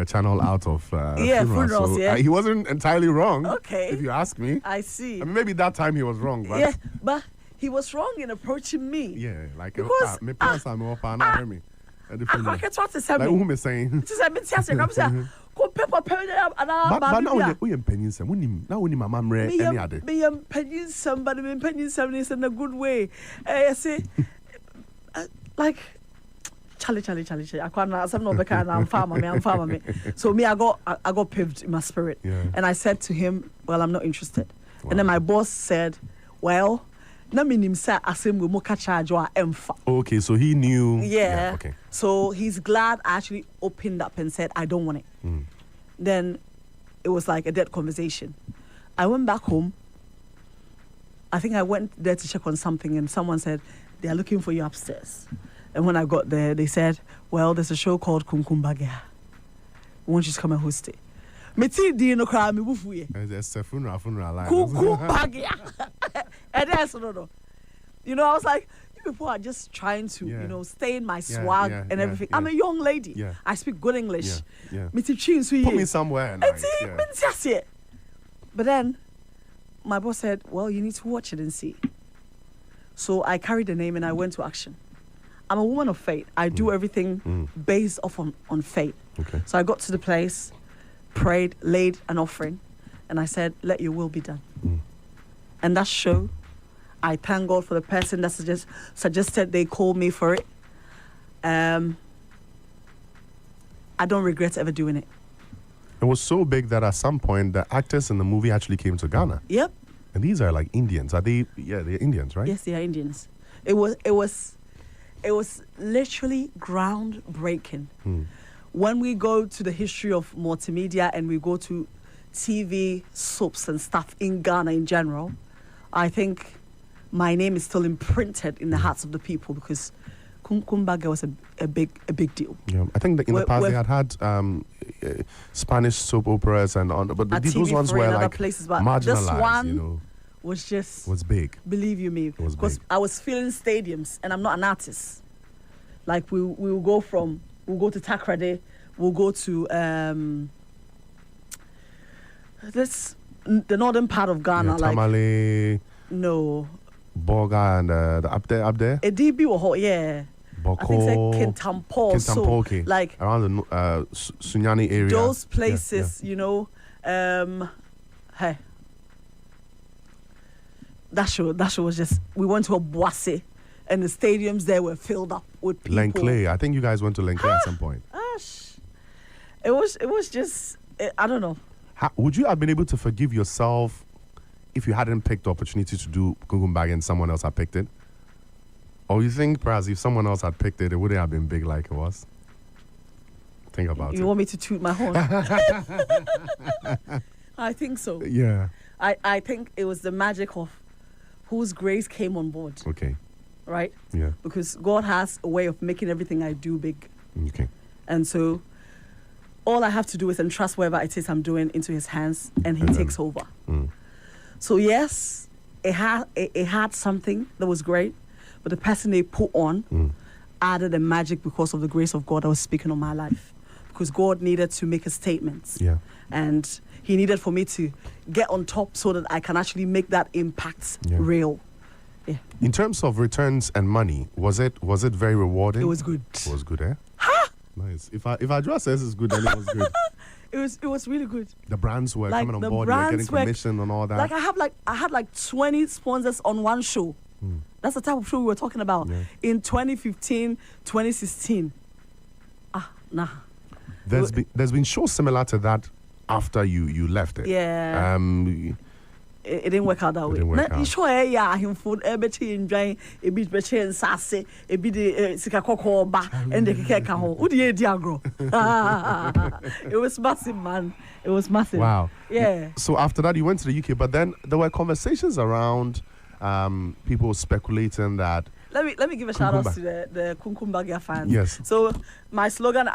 channel out of funerals. So, he wasn't entirely wrong. Okay. If you ask me. I see. I mean, maybe that time he was wrong. But but he was wrong in approaching me. Yeah, like because me parents are more fun. I hear me. I can't what to say. Like who me saying? To say me say I'm saying. Ko paper pen and but now we penny some. Now we my mom read any other. Me penny somebody me penny somebody is in a good way. I say like Charlie. I can't. I'm not because I'm farmer me. So me, I got paved in my spirit, and I said to him, "Well, I'm not interested." Wow. And then my boss said, "Well, na minim sa asem mo ka charge wa emfa." Okay, so he knew. Yeah. Okay. So he's glad I actually opened up and said, "I don't want it." Then it was like a dead conversation. I went back home. I think I went there to check on something, and someone said they are looking for you upstairs. And when I got there, they said, "Well, there's a show called Kunkum Bagia. Won't you just come and host it?" It's a funeral line. Kunkum Bagia. And that's no. I was like, "You people are just trying to, stay in my swag and everything. I'm a young lady. Yeah. I speak good English. Yeah. Put me somewhere. Nice. But then my boss said, well, you need to watch it and see. So I carried the name and I went to action. I'm a woman of faith. I do everything based off on faith. Okay. So I got to the place, prayed, laid an offering, and I said, let your will be done. And that show, I thank God for the person that suggested they call me for it. I don't regret ever doing it. It was so big that at some point, the actors in the movie actually came to Ghana. Yep. And these are like Indians. Are they? Yeah, they're Indians, right? Yes, they are Indians. It was literally groundbreaking. When we go to the history of multimedia and we go to TV, soaps and stuff in Ghana in general, I think my name is still imprinted in the hearts of the people because Kumkum Bagya was a big deal. Yeah, I think that in the past they had Spanish soap operas and on, but those ones were like places, but marginalized. This one was big. Believe you me, because I was filling stadiums and I'm not an artist. Like we'll go to Takrade, we'll go to the northern part of Ghana, Tamale. No. Boga and the up there. Edibi or yeah. Boko, I think it's Kintampo. So like around the Sunyani area. Those places, hey. That show was just, we went to Obuasi and the stadiums there were filled up with people. Lankley. I think you guys went to Lankley at some point. It was just, I don't know. Would you have been able to forgive yourself if you hadn't picked the opportunity to do Kumkum Bag and someone else had picked it? Or you think perhaps if someone else had picked it, it wouldn't have been big like it was? Think about it. You want me to toot my horn? I think so. Yeah. I think it was the magic of whose grace came on board. Okay. Right? Yeah. Because God has a way of making everything I do big. Okay. And so all I have to do is entrust whatever it is I'm doing into his hands and he takes over. So yes, it had something that was great, but the person they put on added the magic because of the grace of God that was speaking on my life. Because God needed to make a statement. Yeah. And he needed for me to get on top so that I can actually make that impact real. Yeah. In terms of returns and money, was it very rewarding? It was good. It was good, eh? Ha! Nice. If Adwoa says it's good, then it was good. It was really good. The brands were coming on board, you were getting commission and all that. Like I had like 20 sponsors on one show. That's the type of show we were talking about. Yeah. In 2015, 2016. Nah. There's been shows similar to that after you left it. Yeah. It didn't work out that way. It didn't work out. Sure, yeah, him food, everything enjoying a bit better and sassy, a bit sikakoko ba and the keka. Who did you grow? It was massive, man. It was massive. Wow. Yeah. So after that, you went to the UK, but then there were conversations around people speculating that. Let me give a shout out to the Kumkum Bagya fans. Yes. So my slogan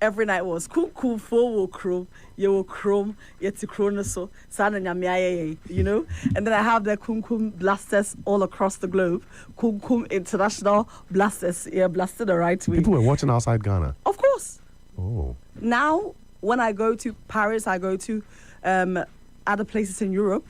every night was Kumkum fo wo krom, ye wo krom, ye ti krono so, sana nyamiaye, you know? And then I have the Kumkum blasters all across the globe. Kumkum International Blasters, blasted the right way. People were watching outside Ghana. Of course. Oh. Now, when I go to Paris, I go to other places in Europe,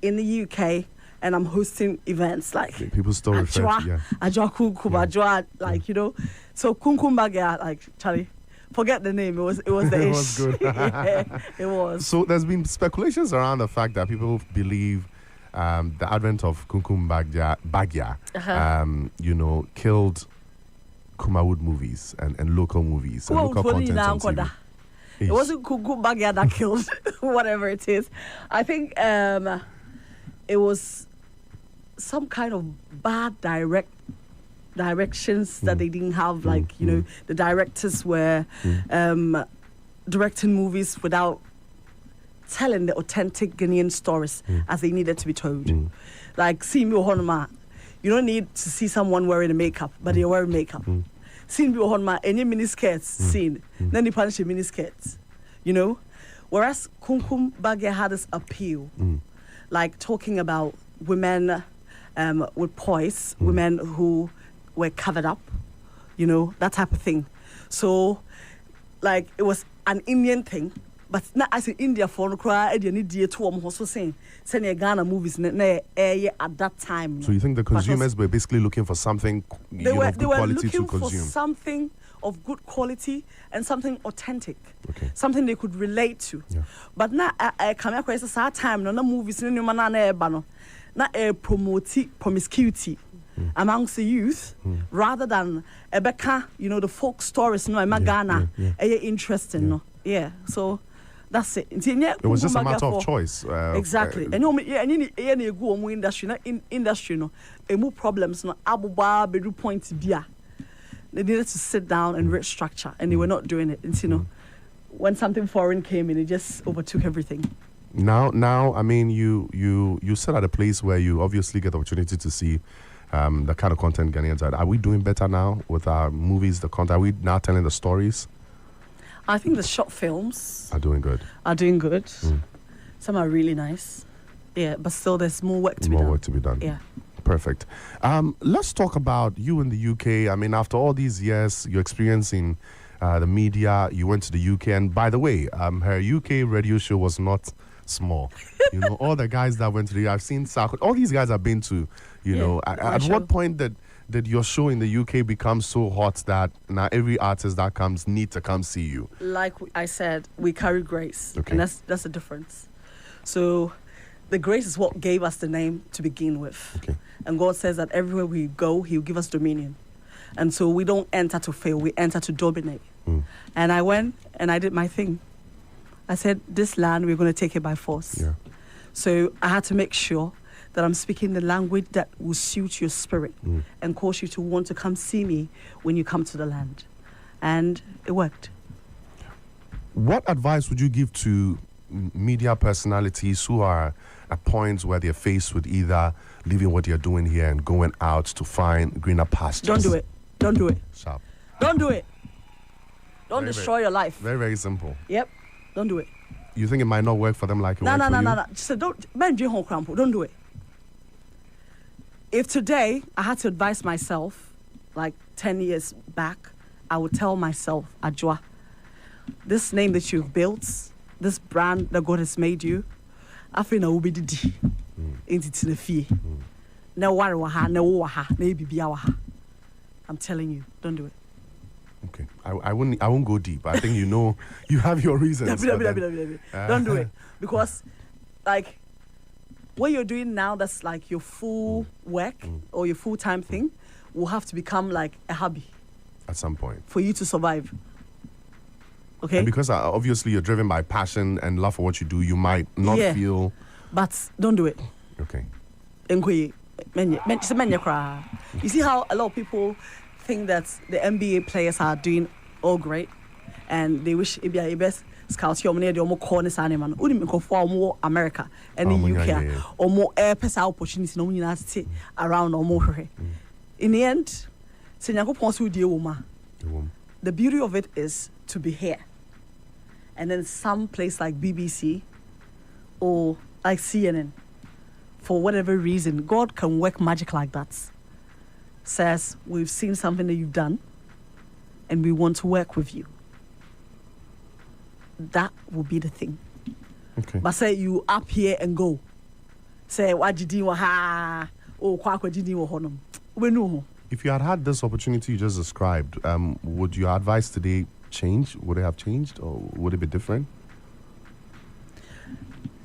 in the UK, and I'm hosting events like people still refer to Adwoa Kumkum, Adwoa, like you know. So Kumkum Bagya, like Charlie, forget the name. It was the it ish. was good. Yeah, it was. So there's been speculations around the fact that people believe the advent of Kumkum Bagya, killed Kumawood movies and local movies and local content on TV. It wasn't Kumkum Bagya that killed whatever it is. I think it was some kind of bad directions that they didn't have. Like, you know, the directors were directing movies without telling the authentic Ghanaian stories as they needed to be told. Like, see me Honma, you don't need to see someone wearing a makeup, but they're wearing makeup. See me Honma, any miniskirts scene, then they punish the miniskirts, you know? Whereas Kumkum Bagya had this appeal, like talking about women with poise, women who were covered up, you know, that type of thing. So, like, it was an Indian thing, but not as in India for no cry, you need to also saying, send Ghana movies at that time. So you think the consumers were basically looking for something, they were quality looking to consume? for something of good quality and something authentic, something they could relate to. Yeah. But now, I come across a time, no movies, no man, not promote promiscuity amongst the youth, rather than Ebeka, you know, the folk stories, no, Ghana, interesting, no. Yeah, so that's it. It was just a matter of choice. Exactly. And you go on industry, no, a more problems, no, abuba, bedu point bia. They needed to sit down and restructure, and they were not doing it. And you know, when something foreign came in, it just overtook everything. Now, I mean, you sit at a place where you obviously get the opportunity to see the kind of content Ghanaians are. Are we doing better now with our movies, the content? Are we now telling the stories? I think the short films are doing good. Some are really nice. Yeah, but still there's more work to be done. More work to be done. Yeah. Perfect. Let's talk about you in the UK. I mean, after all these years, your experience in the media, you went to the UK. And by the way, her UK radio show was not small. You know, all the guys that went to the, I've seen Saah, all these guys have been to, you know, at what point did your show in the UK become so hot that now every artist that comes need to come see you? Like I said, we carry grace. And that's the difference. So the grace is what gave us the name to begin with. And God says that everywhere we go, He'll give us dominion. And so we don't enter to fail, we enter to dominate. And I went and I did my thing. I said, this land, we're going to take it by force. Yeah. So I had to make sure that I'm speaking the language that will suit your spirit and cause you to want to come see me when you come to the land. And it worked. What advice would you give to media personalities who are at points where they're faced with either leaving what you're doing here and going out to find greener pastures? Don't do it. Don't do it. Sharp. Don't do it. Don't destroy your life. Very, very simple. Yep. Don't do it. You think it might not work for them like it worked for you? No. Just don't do it. If today I had to advise myself, like 10 years back, I would tell myself, Adwoa, this name that you've built, this brand that God has made you, I feel na ubididi into the fee. Na worry waha, na waha, na bibi waha. I'm telling you, don't do it. Okay, I won't go deep. I think you have your reasons. Don't do it, because like what you're doing now, that's like your full work or your full-time thing, will have to become like a hobby at some point for you to survive. Okay, and because obviously you're driven by passion and love for what you do, you might not feel. But don't do it. Okay. You see how a lot of people think that the NBA players are doing all great, and they wish it be a best scouts your money, the more corners animal, for more America and the UK, or more air pass opportunities no United States around or more. In the end, the beauty of it is to be here, and then some place like BBC or like CNN, for whatever reason, God can work magic like that. Says, we've seen something that you've done and we want to work with you. That will be the thing. Okay. But say you up here and go. Say, what did you ha? Oh, what did you honor? We know. If you had this opportunity you just described, would your advice today change? Would it have changed, or would it be different?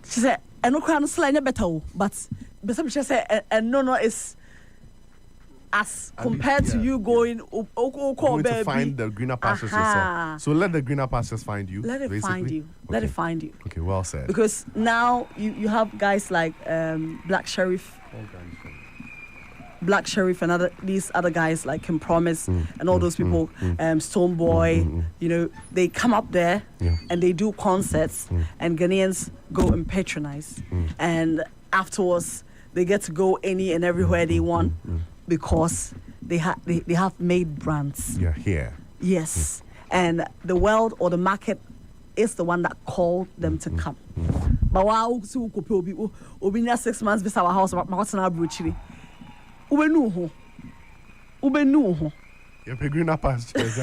She said, "I no crown slang better, but she said, and no is." As compared to you going to find the greener pastures yourself. So let the greener pastures find you. Let it find you. Okay. Let it find you. Okay, well said. Because now you have guys like Black Sheriff, and these other guys like Kim Promise and all those people, Stone Boy, you know, they come up there and they do concerts and Ghanaians go and patronize. And afterwards, they get to go any and everywhere they want. Because they have made brands. You're here. Yes. And the world or the market is the one that called them to come. But while 6 months beside our house, Ubenu ho. You're green up pastures.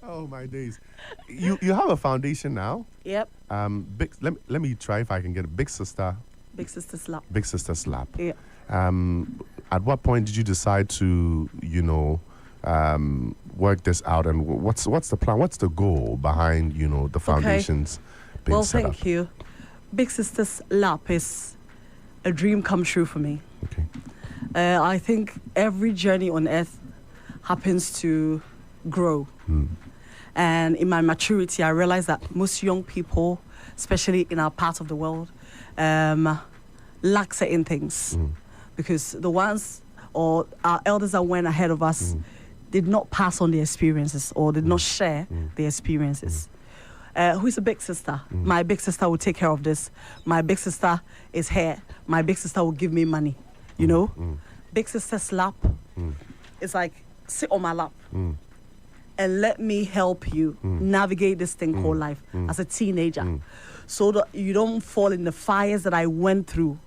Oh my days. You have a foundation now? Yep. Let me try if I can get a Big Sister. Big Sister Slap. Big Sister Slap. Yeah. At what point did you decide to, work this out, and what's the plan? What's the goal behind, the foundations being set up? Thank you. Big Sister Slap is a dream come true for me. Okay. I think every journey on earth happens to grow. And in my maturity, I realized that most young people, especially in our part of the world, lack certain things. Because the ones or our elders that went ahead of us did not pass on their experiences or did not share their experiences. Who is a big sister? My big sister will take care of this. My big sister is here. My big sister will give me money. Big Sister Slap is like, sit on my lap and let me help you navigate this thing called life as a teenager, so that you don't fall in the fires that I went through,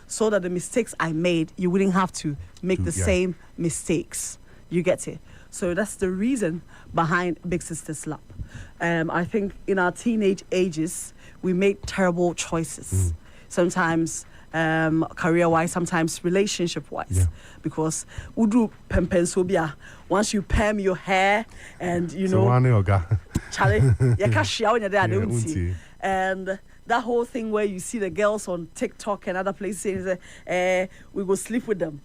so that the mistakes I made, you wouldn't have to make the same mistakes. You get it? So that's the reason behind Big Sister Slap. I think in our teenage ages, we made terrible choices. Sometimes career-wise, sometimes relationship-wise, because we do pempensobia. Once you perm your hair, and Charlie, and that whole thing where you see the girls on TikTok and other places, we go sleep with them,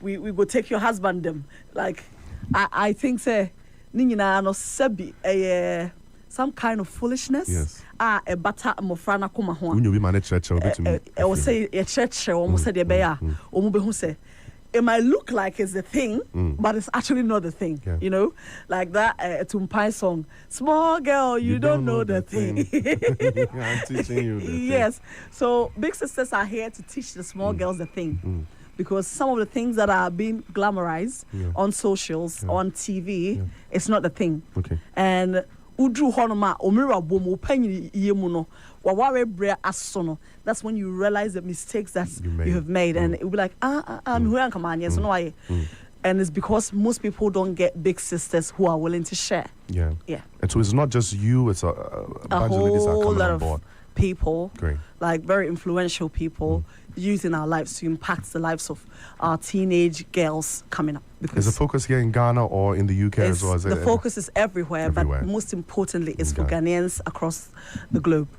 we go take your husband them. Like I think say, no sebi some kind of foolishness. Yes. A bata mofrana kuma ho. When you be manage church, I will say a church almost said say it might look like it's the thing, but it's actually not the thing. Like that Tumpai song, small girl, you don't know the thing. I'm teaching you the thing. Yes. So big sisters are here to teach the small girls the thing. Because some of the things that are being glamorized on socials, on TV, it's not the thing. Okay. And Udru honoma omira bomo penyi yemuno waware bre asono. That's when you realize the mistakes that you have made, and it will be like who am come on, yes, no why. And it's because most people don't get big sisters who are willing to share. Yeah. Yeah. And so it's not just you; it's a bunch of ladies that are coming on board. People, great, like very influential people, using our lives to impact the lives of our teenage girls coming up. Because is the focus here in Ghana or in the UK as well? The focus is everywhere, but most importantly, it's for Ghanaians across the globe.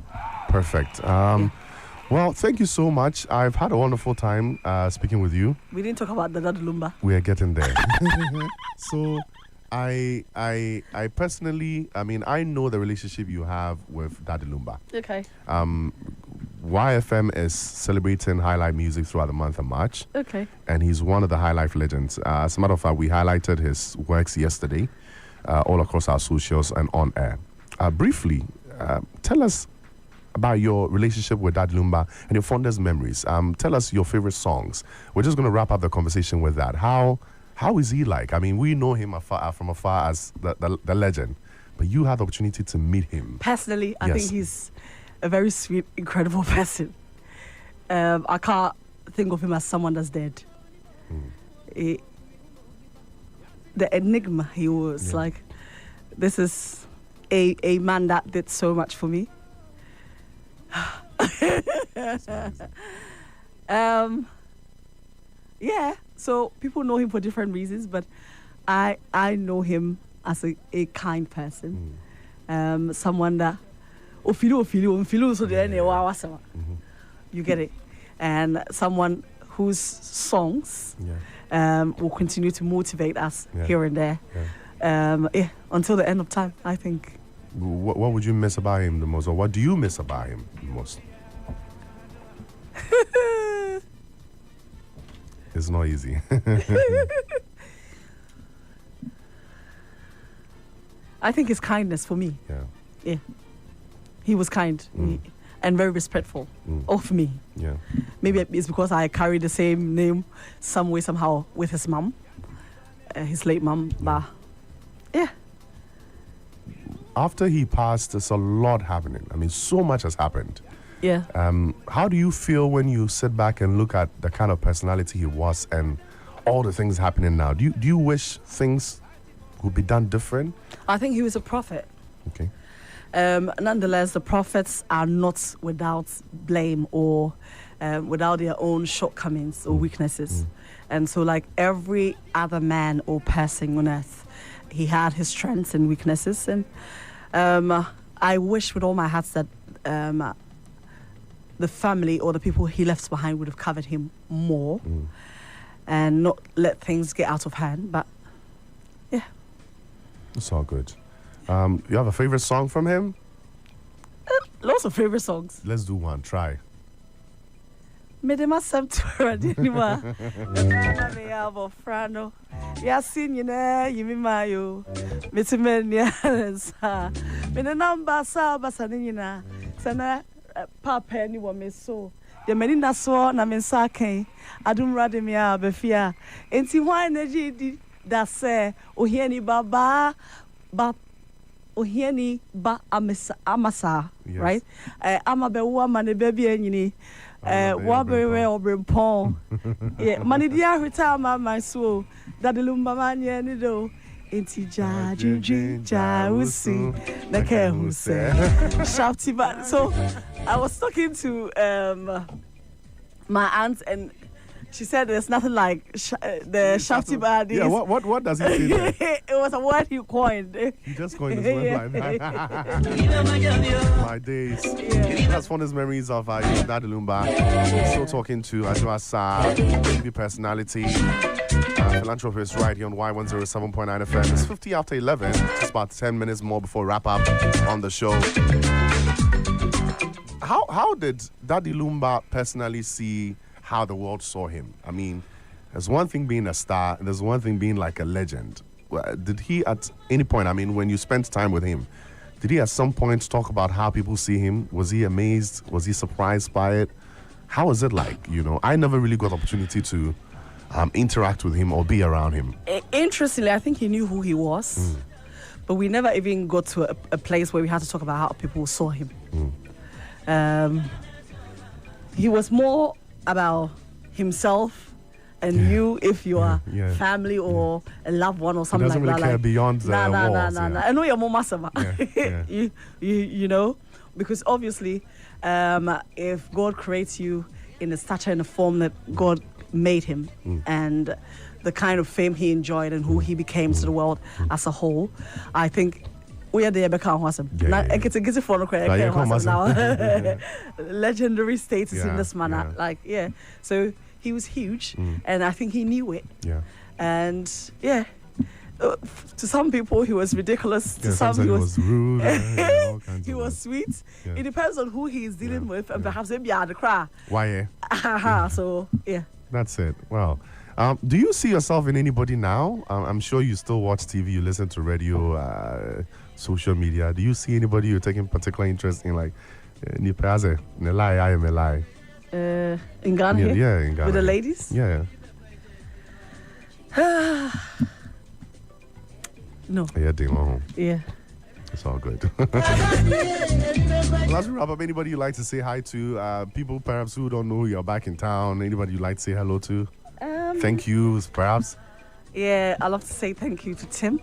Perfect. Well, thank you so much. I've had a wonderful time speaking with you. We didn't talk about the Dadulumba. We are getting there. So, I personally, I know the relationship you have with Daddy Lumba. Okay. YFM is celebrating Highlife music throughout the month of March. Okay. And he's one of the Highlife legends. As a matter of fact, we highlighted his works yesterday, all across our socials and on air. Briefly, tell us about your relationship with Daddy Lumba and your fondest memories. Tell us your favorite songs. We're just going to wrap up the conversation with that. How is he like? I mean, we know him from afar as the legend, but you had the opportunity to meet him. Personally, I think he's a very sweet, incredible person. I can't think of him as someone that's dead. The enigma he was, like, this is a man that did so much for me. So people know him for different reasons, but I know him as a kind person. Someone that you get it, and someone whose songs will continue to motivate us here and there, until the end of time, I think. What would you miss about him the most, or what do you miss about him the most? It's not easy. I think his kindness for me. Yeah. He was kind and very respectful of me. Yeah. Maybe it's because I carry the same name some way, somehow with his mom, his late mom. But yeah. After he passed, there's a lot happening. I mean, so much has happened. Yeah. How do you feel when you sit back and look at the kind of personality he was and all the things happening now? Do you wish things would be done different? I think he was a prophet. Okay. Nonetheless, the prophets are not without blame or without their own shortcomings or weaknesses. And so, like every other man or person on earth, he had his strengths and weaknesses. And I wish with all my heart that the family or the people he left behind would have covered him more and not let things get out of hand. But yeah. It's all good. You have a favorite song from him? Lots of favorite songs. Let's do one. Try. Medema Septura Dinima. Me abo frano. Ya sin yine yimi mayo. Metimenya sa. Me the number sa basanina. Sana papa ni wa me so. The many na so na me sa ken. Adum rade me abefia. Enti hwan na di da se ohiani baba ba ohiani ba amasa, yes. Right? Amabewa mane baby enyini. Wabere obrimpon. Yeah, manidia retama my soul. Dadilumba manye ni do. Inti ja usi neke huse. Shafty ba. So I was talking to my aunt and she said there's nothing like the Shafty Badi. Yeah, what does he say there? It was a word he coined. He just coined this word like that. My days. Yeah. That's fondest memories of Dad Lumba. Yeah. Still talking to Adwoa Saah, baby personality, philanthropist right here on Y107.9 FM. It's 50 after 11. Just about 10 minutes more before wrap up on the show. How did Daddy Lumba personally see how the world saw him? I mean, there's one thing being a star, and there's one thing being like a legend. Did he at any point, I mean, when you spent time with him, did he at some point talk about how people see him? Was he amazed? Was he surprised by it? How is it like? You know, I never really got the opportunity to interact with him or be around him. Interestingly, I think he knew who he was, but we never even got to a place where we had to talk about how people saw him. He was more about himself and you, if you are family or a loved one or something like that. He doesn't really care beyond the walls. Nah. I know you're more massive. You know, because obviously, if God creates you in a stature and a form that God made him, and the kind of fame he enjoyed and who he became to the world as a whole, I think we are there become awesome. Legendary status in this manner. So he was huge, and I think he knew it. And to some people he was ridiculous. To some he was rude. He was sweet. It depends on who he is dealing with, and perhaps maybe the cry. Why? So that's it. Well. Do you see yourself in anybody now? I'm sure you still watch TV, you listen to radio, social media. Do you see anybody you're taking particular interest in, like, in Ghana? In Ghana? Yeah, in Ghana. With the ladies? Yeah. No. Yeah. It's all good. Let's wrap up. Anybody you'd like to say hi to? People perhaps who don't know you're back in town. Anybody you'd like to say hello to? Thank you, perhaps. Yeah, I'd love to say thank you to Tim.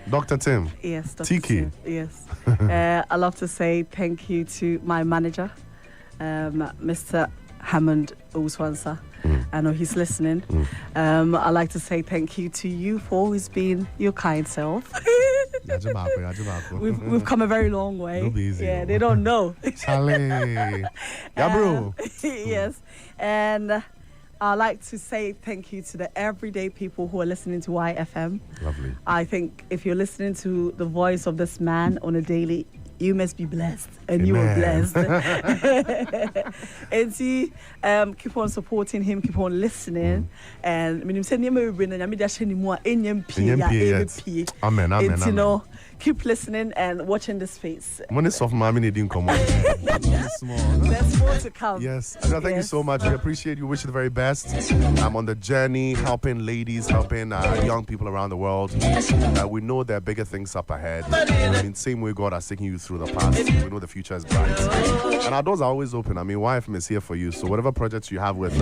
Dr. Tim. Yes, Dr. Tiki. Tim. Yes. I'd love to say thank you to my manager, Mr. Hammond Oswansa. I know he's listening. I'd like to say thank you to you for always being your kind self. We've come a very long way. Easy, they don't know. Charlie. Yeah, bro. Yes. And I'd like to say thank you to the everyday people who are listening to YFM. Lovely. I think if you're listening to the voice of this man on a daily, you must be blessed, and you are blessed. And see, keep on supporting him, keep on listening, and amen. You know, keep listening and watching the space. There's more to come. Yes, thank you so much. We appreciate you. Wish you the very best. I'm on the journey, helping ladies, helping young people around the world. We know there are bigger things up ahead. I mean, same way God has taken you through through the past. We know the future is bright. And our doors are always open. I mean, YFM is here for you. So whatever projects you have with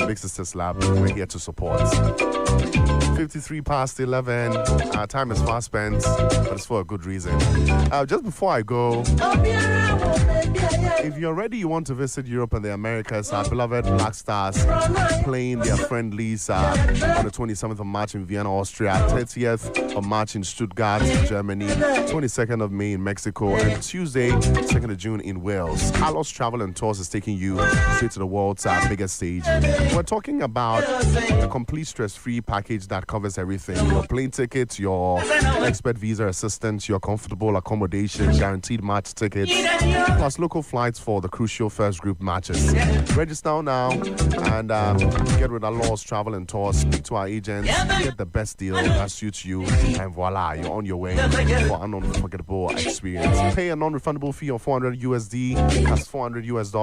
Big Sisters Lab, we're here to support. 53 past 11. Time is fast spent, but it's for a good reason. Just before I go, if you're ready, you want to visit Europe and the Americas, our beloved Black Stars playing their friendlies on the 27th of March in Vienna, Austria, 30th of March in Stuttgart, Germany, 22nd of May in Mexico, and Tuesday, 2nd of June in Wales. Carlos Travel and Tours is taking you straight to the world's biggest stage. We're talking about a complete stress-free package that covers everything. Your plane tickets, your expert visa assistance, your comfortable accommodation, guaranteed match tickets, plus local flights for the crucial first group matches. Register now and get with Carlos Travel and Tours. Speak to our agents, get the best deal that suits you, and voila, you're on your way for an unforgettable experience. Pay a non-refundable fee of $400 USD, that's $400 US,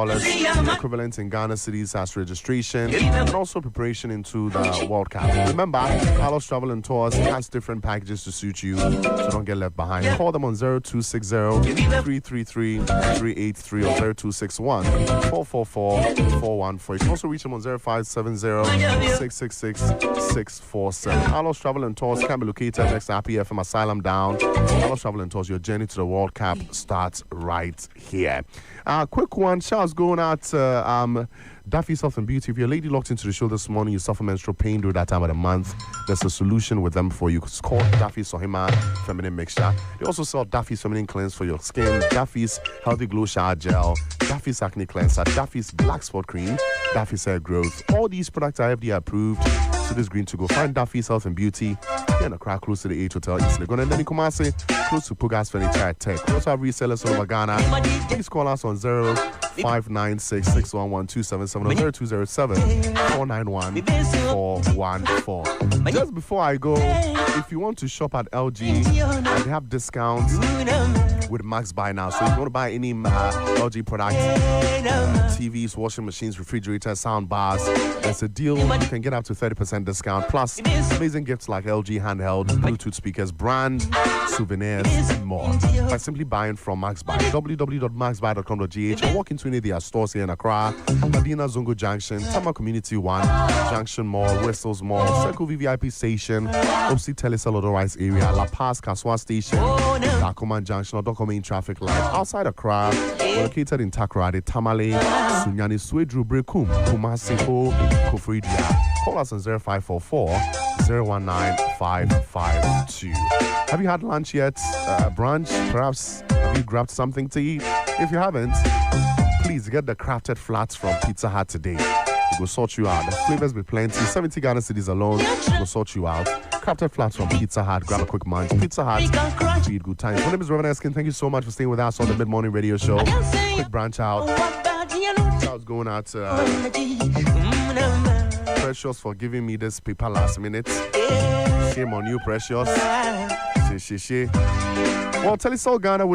equivalent in Ghana cedis as registration, and also preparation into the World Cup. Remember, Carlos Travel and Tours has different packages to suit you, so don't get left behind. Call them on 0260-333-383 or 0261-444-414. You can also reach them on 0570-666-647. Carlos Travel and Tours can be located next to RPFM Asylum Down. Carlos Travel and Tours, your journey to the World Cup starts right here. Quick one, shouts going out to Daffy's Health and Beauty. If you're a lady locked into the show this morning, you suffer menstrual pain during that time of the month, there's a solution with them for you. It's called Daffy's Sohima Feminine Mixture. They also sell Daffy's Feminine Cleanse for your skin, Daffy's Healthy Glow Shower Gel, Daffy's Acne Cleanser, Daffy's Black Spot Cream, Daffy's Hair Growth. All these products are FDA approved, so this green to go. Find Daffy's Health and Beauty here in the crack close to the H Hotel East Legon, and then in Kumasi, close to Pugas Furniture Tech. We also have resellers all over Ghana. Please call us on 0596-611-277 or 0207-491-414. Just before I go, if you want to shop at LG, they have discounts with Max Buy now. So if you want to buy any LG products, TVs, washing machines, refrigerators, sound bars, there's a deal. You can get up to 30% discount. Plus, amazing gifts like LG handheld, Bluetooth speakers, brand, souvenirs, and more. By simply buying from Max Buy, www.maxbuy.com.gh, or walk into any of their stores here in Accra, Medina Zongo Junction, Tama Community 1, Junction Mall, Whistles Mall, Circle VVIP Station, OC Telecel Otherwise area, La Paz Kaswa Station, Dakoman Junction, or Dokomain Traffic Light. Outside Accra, we're located in Takoradi, Tamale, Sunyani, Swedru, Brekum, Kumasi, Kofridia. Call us on 0544-019-552. Have you had lunch yet? Brunch? Perhaps have you grabbed something to eat? If you haven't, please get the crafted flats from Pizza Hut today. It will sort you out. The flavors be plenty. 70 Ghana cedis alone will sort you out. Crafted flats from Pizza Hut. Grab a quick munch. Pizza Hut. Feed good times. My name is Reverend Eskin. Thank you so much for staying with us on the Mid-Morning Radio Show. Quick branch out. Shouts going out to Precious for giving me this paper last minute. Shame on you, Precious. Well, Telecel Ghana